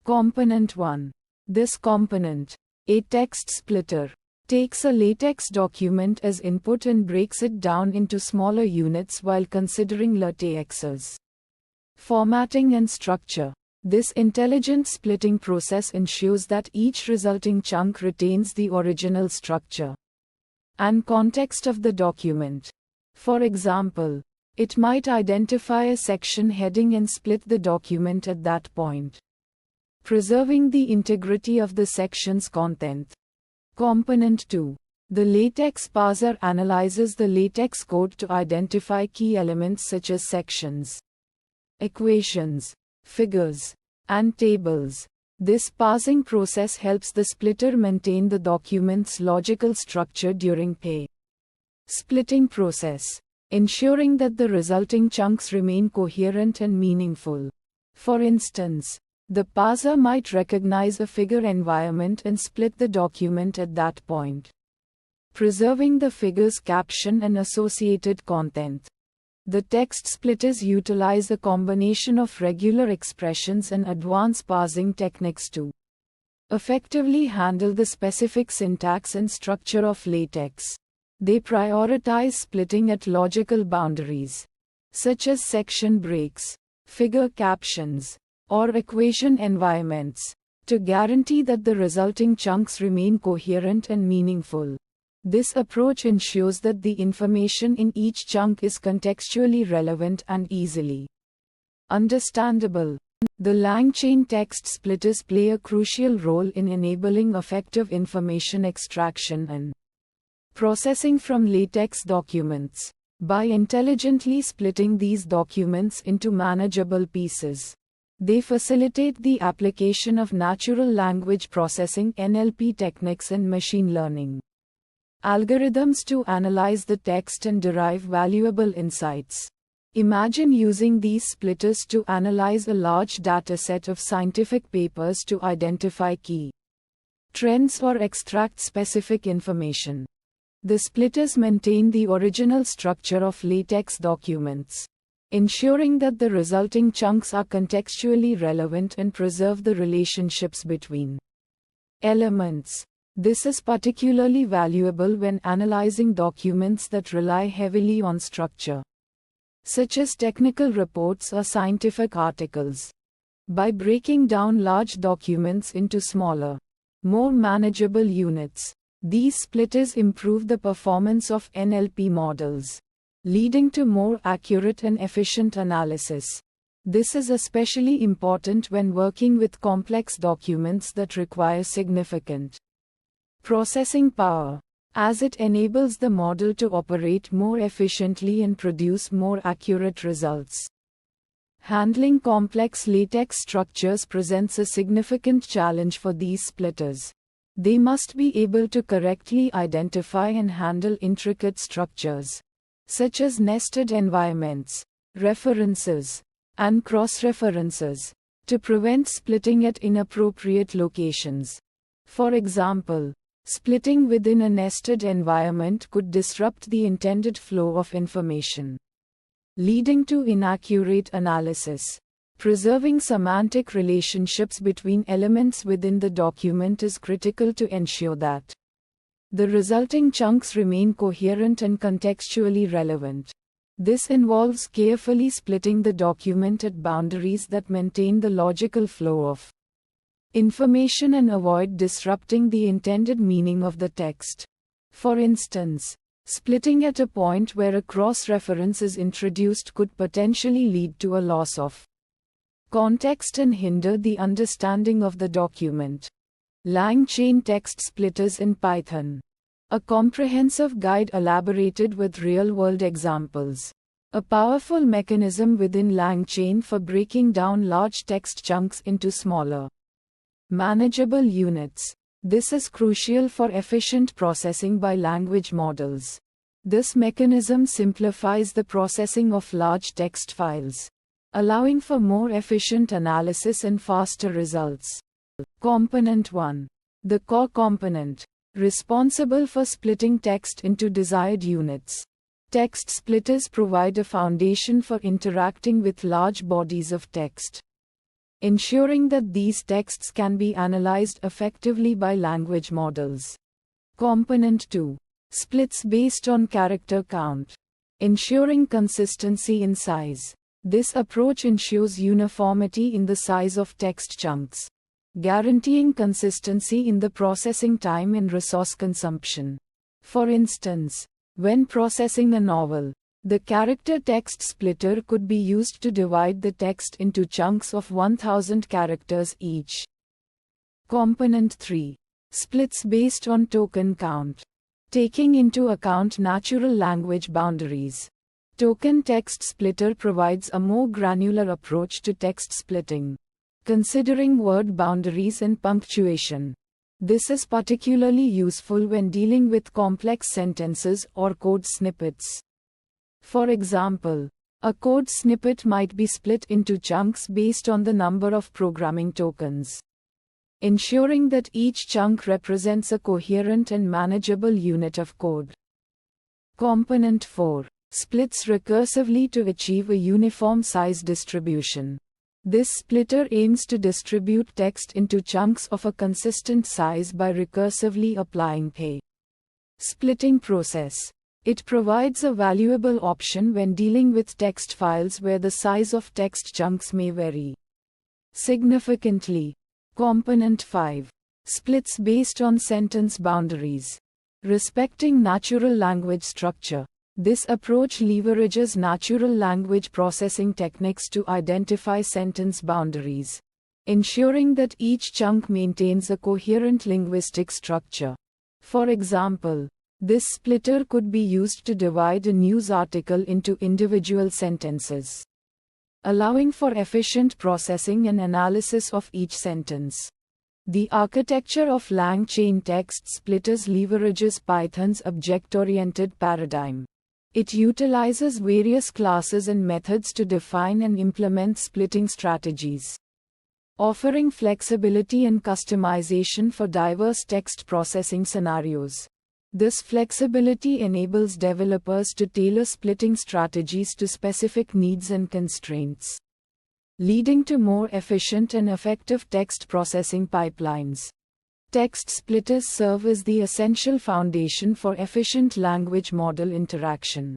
Component 1. This component, a text splitter, takes a latex document as input and breaks it down into smaller units while considering latex's formatting and structure. This intelligent splitting process ensures that each resulting chunk retains the original structure and context of the document. For example, it might identify a section heading and split the document at that point, preserving the integrity of the section's content. Component 2. The latex parser analyzes the latex code to identify key elements such as sections, equations, figures, and tables. This parsing process helps the splitter maintain the document's logical structure during the splitting process, ensuring that the resulting chunks remain coherent and meaningful. For instance, the parser might recognize a figure environment and split the document at that point, preserving the figure's caption and associated content. The text splitters utilize a combination of regular expressions and advanced parsing techniques to effectively handle the specific syntax and structure of latex. They prioritize splitting at logical boundaries, such as section breaks, figure captions, or equation environments, to guarantee that the resulting chunks remain coherent and meaningful. This approach ensures that the information in each chunk is contextually relevant and easily understandable. The langchaintextsplitters play a crucial role in enabling effective information extraction and processing from latex documents. By intelligently splitting these documents into manageable pieces, they facilitate the application of natural language processing (NLP) techniques and machine learning algorithms to analyze the text and derive valuable insights. Imagine using these splitters to analyze a large dataset of scientific papers to identify key trends or extract specific information. The splitters maintain the original structure of latex documents, ensuring that the resulting chunks are contextually relevant and preserve the relationships between elements. This is particularly valuable when analyzing documents that rely heavily on structure, such as technical reports or scientific articles. By breaking down large documents into smaller, more manageable units, these splitters improve the performance of NLP models, leading to more accurate and efficient analysis. This is especially important when working with complex documents that require significant processing power, as it enables the model to operate more efficiently and produce more accurate results. Handling complex latex structures presents a significant challenge for these splitters. They must be able to correctly identify and handle intricate structures, such as nested environments, references, and cross-references, to prevent splitting at inappropriate locations. For example, splitting within a nested environment could disrupt the intended flow of information, leading to inaccurate analysis. Preserving semantic relationships between elements within the document is critical to ensure that The resulting chunks remain coherent and contextually relevant. This involves carefully splitting the document at boundaries that maintain the logical flow of information and avoid disrupting the intended meaning of the text. For instance, splitting at a point where a cross-reference is introduced could potentially lead to a loss of context and hinder the understanding of the document. LangChain text splitters in Python. A comprehensive guide elaborated with real-world examples. A powerful mechanism within LangChain for breaking down large text chunks into smaller, manageable units. This is crucial for efficient processing by language models. This mechanism simplifies the processing of large text files, allowing for more efficient analysis and faster results. Component 1. The core component, responsible for splitting text into desired units. Text splitters provide a foundation for interacting with large bodies of text, ensuring that these texts can be analyzed effectively by language models. Component 2. Splits based on character count, ensuring consistency in size. This approach ensures uniformity in the size of text chunks, guaranteeing consistency in the processing time and resource consumption. For instance, when processing a novel, the character text splitter could be used to divide the text into chunks of 1000 characters each. Component 3. Splits based on token count, taking into account natural language boundaries. Token text splitter provides a more granular approach to text splitting, considering word boundaries and punctuation. This is particularly useful when dealing with complex sentences or code snippets. For example, a code snippet might be split into chunks based on the number of programming tokens, ensuring that each chunk represents a coherent and manageable unit of code. Component 4. Splits recursively to achieve a uniform size distribution. This splitter aims to distribute text into chunks of a consistent size by recursively applying a splitting process. It provides a valuable option when dealing with text files where the size of text chunks may vary significantly. Component 5. Splits based on sentence boundaries. Respecting natural language structure. This approach leverages natural language processing techniques to identify sentence boundaries, ensuring that each chunk maintains a coherent linguistic structure. For example, this splitter could be used to divide a news article into individual sentences, allowing for efficient processing and analysis of each sentence. The architecture of LangChain text splitters leverages Python's object-oriented paradigm. It utilizes various classes and methods to define and implement splitting strategies, offering flexibility and customization for diverse text processing scenarios. This flexibility enables developers to tailor splitting strategies to specific needs and constraints, leading to more efficient and effective text processing pipelines. Text splitters serve as the essential foundation for efficient language model interaction.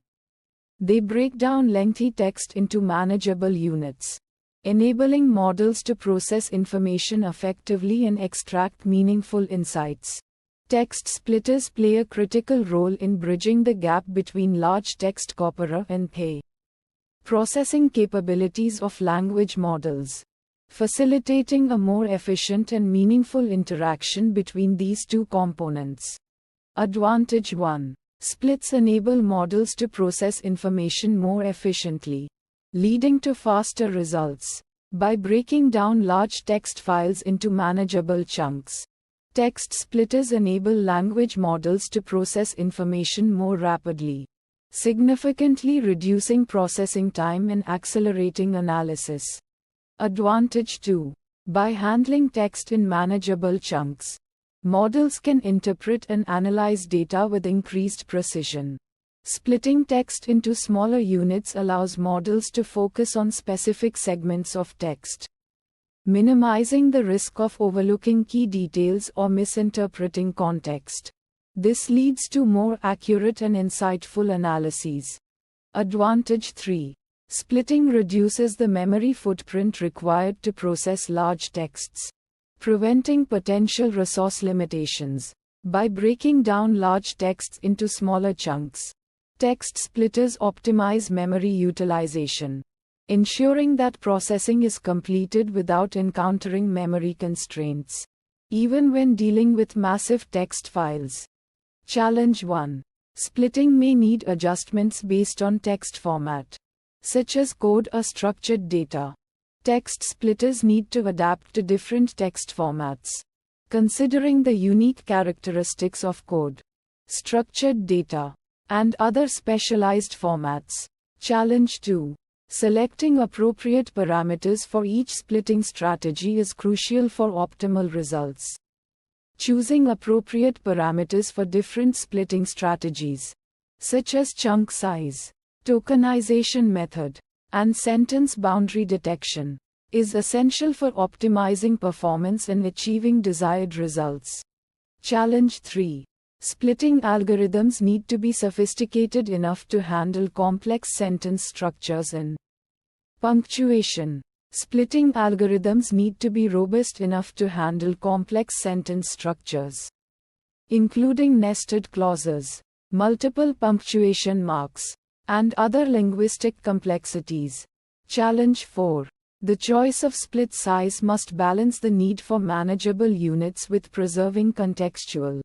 They break down lengthy text into manageable units, enabling models to process information effectively and extract meaningful insights. Text splitters play a critical role in bridging the gap between large text corpora and the processing capabilities of language models, facilitating a more efficient and meaningful interaction between these two components. Advantage 1. Splits enable models to process information more efficiently, leading to faster results. By breaking down large text files into manageable chunks, text splitters enable language models to process information more rapidly, significantly reducing processing time and accelerating analysis. Advantage 2. By handling text in manageable chunks, models can interpret and analyze data with increased precision. Splitting text into smaller units allows models to focus on specific segments of text, minimizing the risk of overlooking key details or misinterpreting context. This leads to more accurate and insightful analyses. Advantage 3. Splitting reduces the memory footprint required to process large texts, preventing potential resource limitations. By breaking down large texts into smaller chunks, text splitters optimize memory utilization, ensuring that processing is completed without encountering memory constraints, even when dealing with massive text files. Challenge 1. Splitting may need adjustments based on text format, such as code or structured data. Text splitters need to adapt to different text formats, considering the unique characteristics of code, structured data, and other specialized formats. Challenge 2. Selecting appropriate parameters for each splitting strategy is crucial for optimal results. Choosing appropriate parameters for different splitting strategies, such as chunk size, tokenization method, and sentence boundary detection, is essential for optimizing performance and achieving desired results. Challenge 3. Splitting algorithms need to be sophisticated enough to handle complex sentence structures and punctuation. Splitting algorithms need to be robust enough to handle complex sentence structures, including nested clauses, multiple punctuation marks, and other linguistic complexities. Challenge 4. The choice of split size must balance the need for manageable units with preserving contextual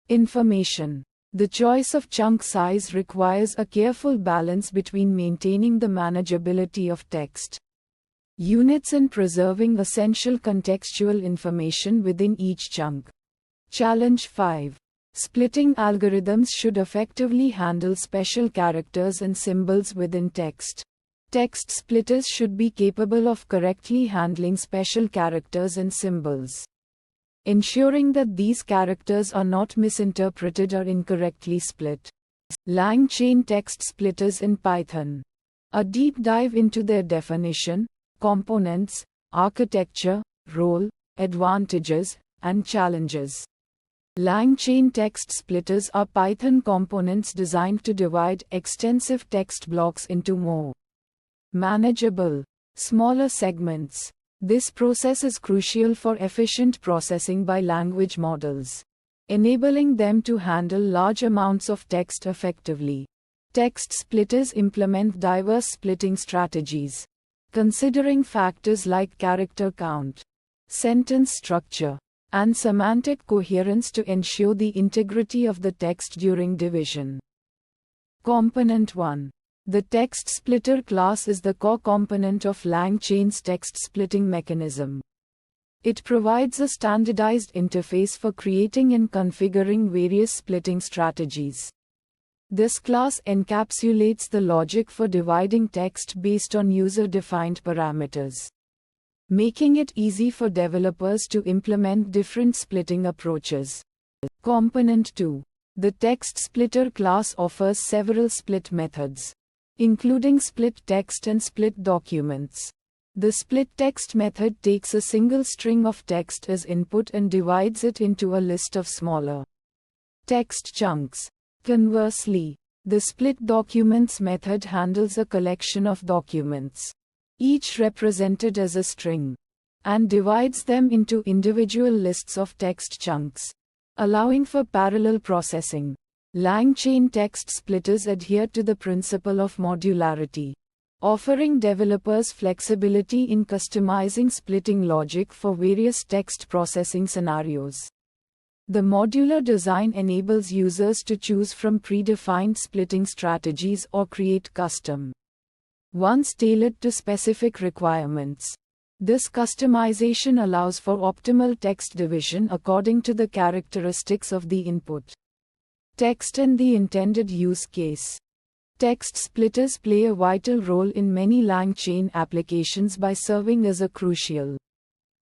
information. The choice of chunk size requires a careful balance between maintaining the manageability of text units and preserving essential contextual information within each chunk. Challenge 5. Splitting algorithms should effectively handle special characters and symbols within text. Text splitters should be capable of correctly handling special characters and symbols, ensuring that these characters are not misinterpreted or incorrectly split. Langchaintextsplitters in Python. A deep dive into their definition, components, architecture, role, advantages, and challenges. Langchaintextsplitters are Python components designed to divide extensive text blocks into more manageable, smaller segments. This process is crucial for efficient processing by language models, enabling them to handle large amounts of text effectively. Text splitters implement diverse splitting strategies, considering factors like character count, sentence structure, and semantic coherence to ensure the integrity of the text during division. Component 1. The text splitter class is the core component of LangChain's text splitting mechanism. It provides a standardized interface for creating and configuring various splitting strategies. This class encapsulates the logic for dividing text based on user-defined parameters, making it easy for developers to implement different splitting approaches. Component 2. The text splitter class offers several split methods, including split text and split documents. The split text method takes a single string of text as input and divides it into a list of smaller text chunks. Conversely, the split documents method handles a collection of documents, each represented as a string, and divides them into individual lists of text chunks, allowing for parallel processing. LangChaintextsplitters adhere to the principle of modularity, offering developers flexibility in customizing splitting logic for various text processing scenarios. The modular design enables users to choose from predefined splitting strategies or create custom ones tailored to specific requirements. This customization allows for optimal text division according to the characteristics of the input text and the intended use case. Text splitters play a vital role in many LangChain applications by serving as a crucial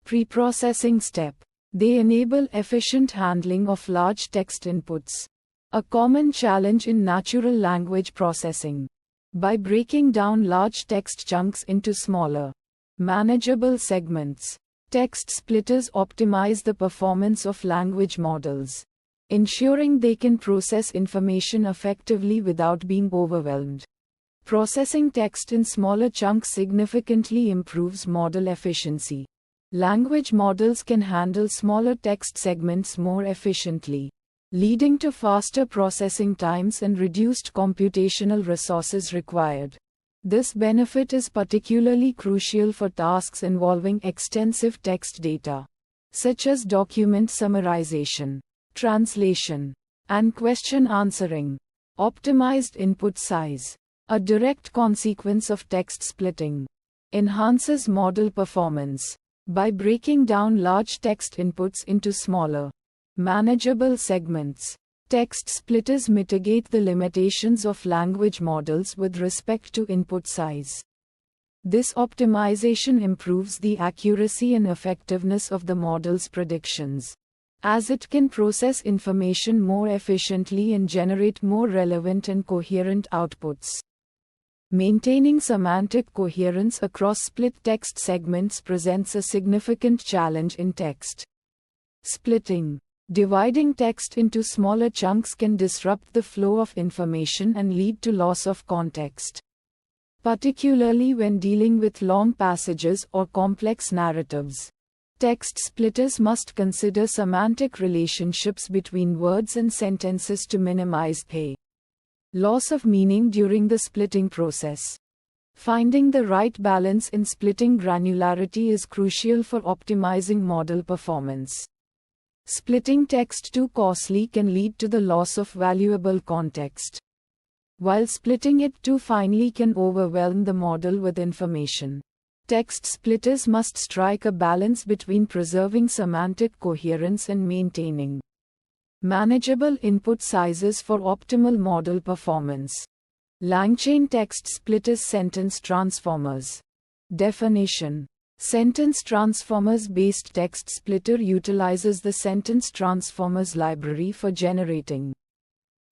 pre-processing step. They enable efficient handling of large text inputs, a common challenge in natural language processing. By breaking down large text chunks into smaller, manageable segments, text splitters optimize the performance of language models, ensuring they can process information effectively without being overwhelmed. Processing text in smaller chunks significantly improves model efficiency. Language models can handle smaller text segments more efficiently, leading to faster processing times and reduced computational resources required. This benefit is particularly crucial for tasks involving extensive text data, such as document summarization, translation, and question answering. Optimized input size, a direct consequence of text splitting, enhances model performance. By breaking down large text inputs into smaller, manageable segments, text splitters mitigate the limitations of language models with respect to input size. This optimization improves the accuracy and effectiveness of the model's predictions, as it can process information more efficiently and generate more relevant and coherent outputs. Maintaining semantic coherence across split text segments presents a significant challenge in text splitting. Dividing text into smaller chunks can disrupt the flow of information and lead to loss of context, particularly when dealing with long passages or complex narratives. Text splitters must consider semantic relationships between words and sentences to minimize loss of meaning during the splitting process. Finding the right balance in splitting granularity is crucial for optimizing model performance. Splitting text too coarsely can lead to the loss of valuable context, while splitting it too finely can overwhelm the model with information. Text splitters must strike a balance between preserving semantic coherence and maintaining manageable input sizes for optimal model performance. Langchaintextsplitters sentence transformers. Definition. Sentence transformers based text splitter utilizes the sentence transformers library for generating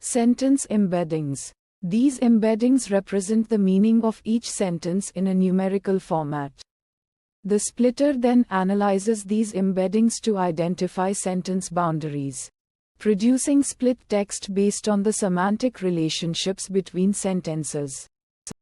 sentence embeddings. These embeddings represent the meaning of each sentence in a numerical format. The splitter then analyzes these embeddings to identify sentence boundaries, producing split text based on the semantic relationships between sentences.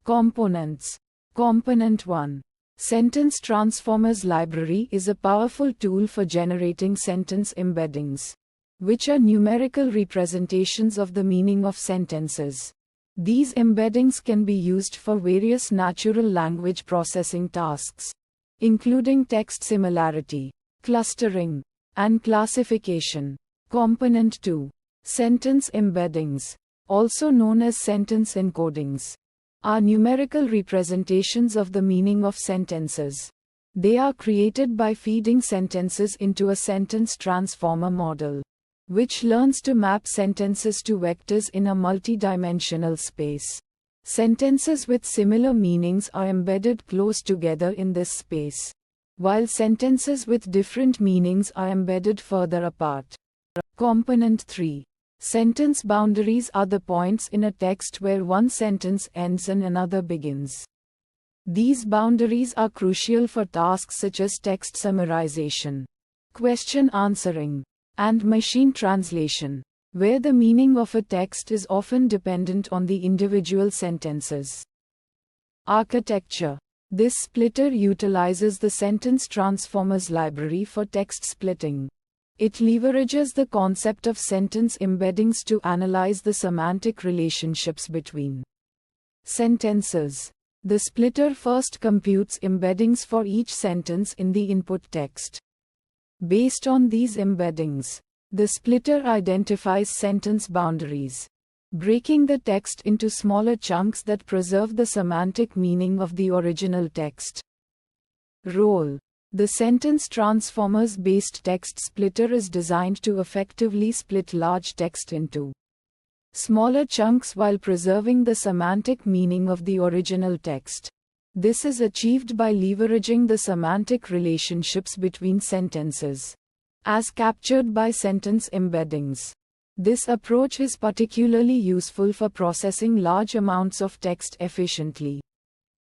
Components. Component 1. Sentence Transformers Library is a powerful tool for generating sentence embeddings, which are numerical representations of the meaning of sentences. These embeddings can be used for various natural language processing tasks, including text similarity, clustering, and classification. Component 2. Sentence embeddings, also known as sentence encodings, are numerical representations of the meaning of sentences. They are created by feeding sentences into a sentence transformer model, which learns to map sentences to vectors in a multidimensional space. Sentences with similar meanings are embedded close together in this space, while sentences with different meanings are embedded further apart. Component 3. Sentence boundaries are the points in a text where one sentence ends and another begins. These boundaries are crucial for tasks such as text summarization, question answering, and machine translation, where the meaning of a text is often dependent on the individual sentences. Architecture. This splitter utilizes the sentence transformers library for text splitting. It leverages the concept of sentence embeddings to analyze the semantic relationships between sentences. The splitter first computes embeddings for each sentence in the input text. Based on these embeddings, the splitter identifies sentence boundaries, breaking the text into smaller chunks that preserve the semantic meaning of the original text. Role. The sentence transformers based text splitter is designed to effectively split large text into smaller chunks while preserving the semantic meaning of the original text. This is achieved by leveraging the semantic relationships between sentences, as captured by sentence embeddings. This approach is particularly useful for processing large amounts of text efficiently,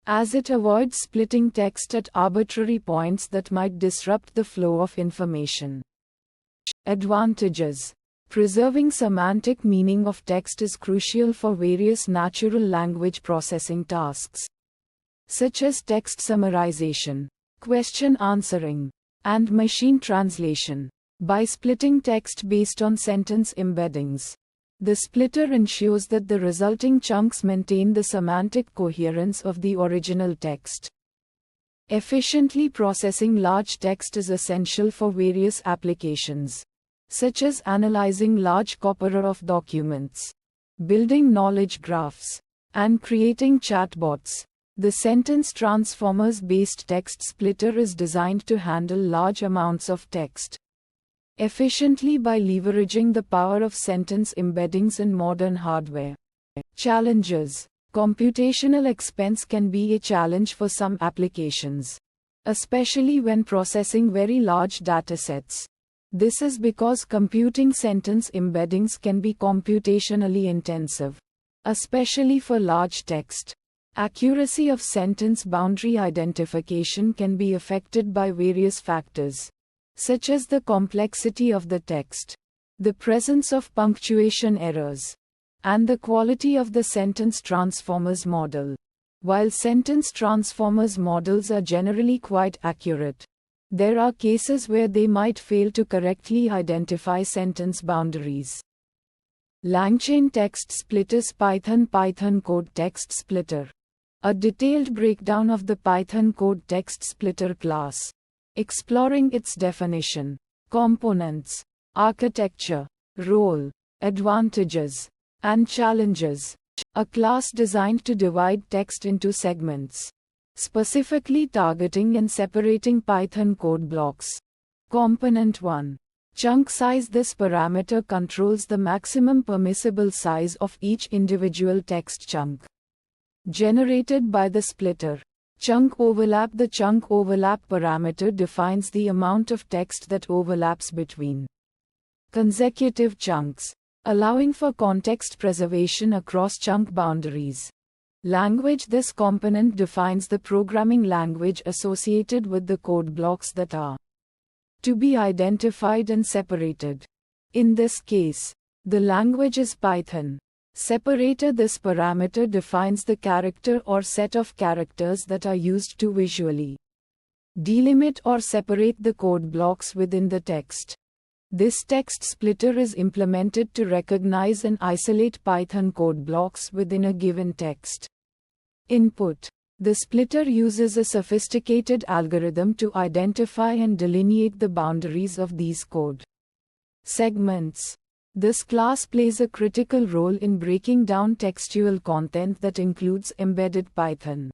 as it avoids splitting text at arbitrary points that might disrupt the flow of information. Advantages. Preserving semantic meaning of text is crucial for various natural language processing tasks, such as text summarization, question answering, and machine translation. By splitting text based on sentence embeddings, the splitter ensures that the resulting chunks maintain the semantic coherence of the original text. Efficiently processing large text is essential for various applications, such as analyzing large corpora of documents, building knowledge graphs, and creating chatbots. The sentence transformers-based text splitter is designed to handle large amounts of text efficiently by leveraging the power of sentence embeddings in modern hardware. Challenges. Computational expense can be a challenge for some applications, especially when processing very large datasets. This is because computing sentence embeddings can be computationally intensive, especially for large text. Accuracy of sentence boundary identification can be affected by various factors, such as the complexity of the text, the presence of punctuation errors, and the quality of the sentence transformers model. While sentence transformers models are generally quite accurate, there are cases where they might fail to correctly identify sentence boundaries. Langchaintextsplitters Python code text splitter. A detailed breakdown of the Python code text splitter class, exploring its definition, components, architecture, role, advantages, and challenges. A class designed to divide text into segments, specifically targeting and separating Python code blocks. Component 1. Chunk size. This parameter controls the maximum permissible size of each individual text chunk generated by the splitter. Chunk overlap. The chunk overlap parameter defines the amount of text that overlaps between consecutive chunks, allowing for context preservation across chunk boundaries. Language. This component defines the programming language associated with the code blocks that are to be identified and separated. In this case, the language is Python. Separator. This parameter defines the character or set of characters that are used to visually delimit or separate the code blocks within the text. This text splitter is implemented to recognize and isolate Python code blocks within a given text input. The splitter uses a sophisticated algorithm to identify and delineate the boundaries of these code segments. This class plays a critical role in breaking down textual content that includes embedded Python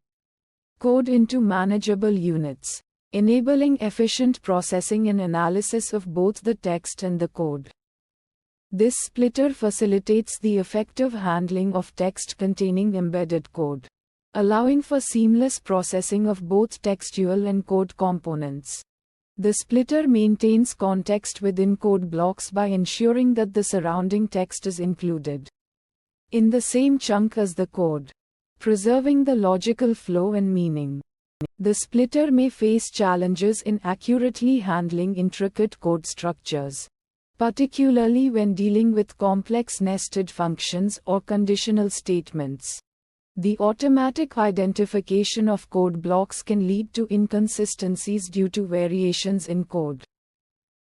code into manageable units, enabling efficient processing and analysis of both the text and the code. This splitter facilitates the effective handling of text containing embedded code, allowing for seamless processing of both textual and code components. The splitter maintains context within code blocks by ensuring that the surrounding text is included in the same chunk as the code, preserving the logical flow and meaning. The splitter may face challenges in accurately handling intricate code structures, particularly when dealing with complex nested functions or conditional statements. The automatic identification of code blocks can lead to inconsistencies due to variations in code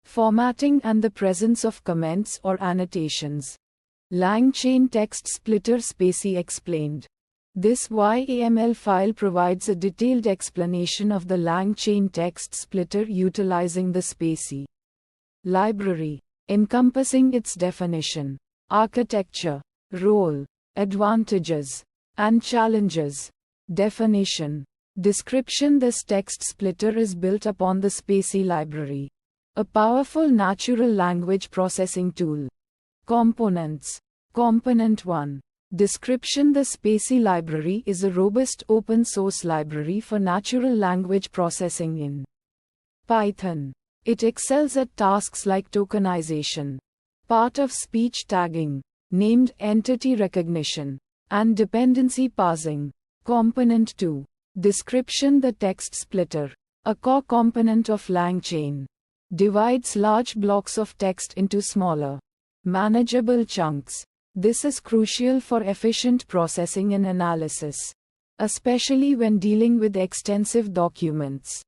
formatting and the presence of comments or annotations. Langchaintextsplitters Spacey explained. This YAML file provides a detailed explanation of the Langchaintextsplitter utilizing the Spacey library, encompassing its definition, architecture, role, advantages, and challenges. Definition. Description. This text splitter is built upon the Spacey library, a powerful natural language processing tool. Components. Component 1. Description. The Spacey library is a robust open-source library for natural language processing in Python. It excels at tasks like tokenization, part-of-speech tagging, named entity recognition, and dependency parsing. Component 2. Description. The text splitter, a core component of LangChain, divides large blocks of text into smaller, Manageable chunks. This is crucial for efficient processing and analysis, especially when dealing with extensive documents.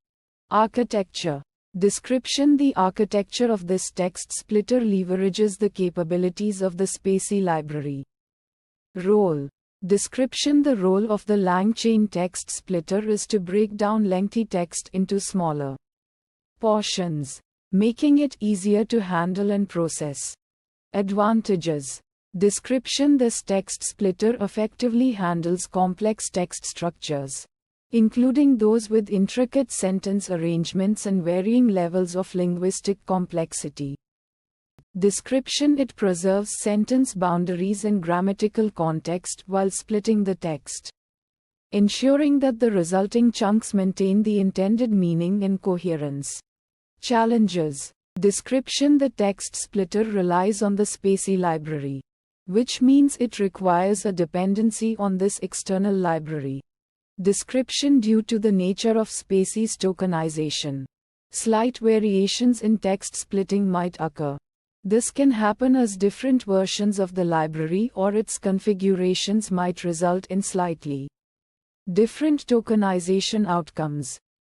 Architecture. Description. The architecture of this text splitter leverages the capabilities of the spaCy library. Role. Description. The role of the LangChain text splitter is to break down lengthy text into smaller portions, making it easier to handle and process. Advantages. Description. This text splitter effectively handles complex text structures, including those with intricate sentence arrangements and varying levels of linguistic complexity. Description. It preserves sentence boundaries and grammatical context while splitting the text, ensuring that the resulting chunks maintain the intended meaning and coherence. Challenges. Description. The text splitter relies on the spaCy library, which means it requires a dependency on this external library. Description. Due to the nature of spaCy's tokenization, slight variations in text splitting might occur. This can happen as different versions of the library or its configurations might result in slightly different tokenization outcomes.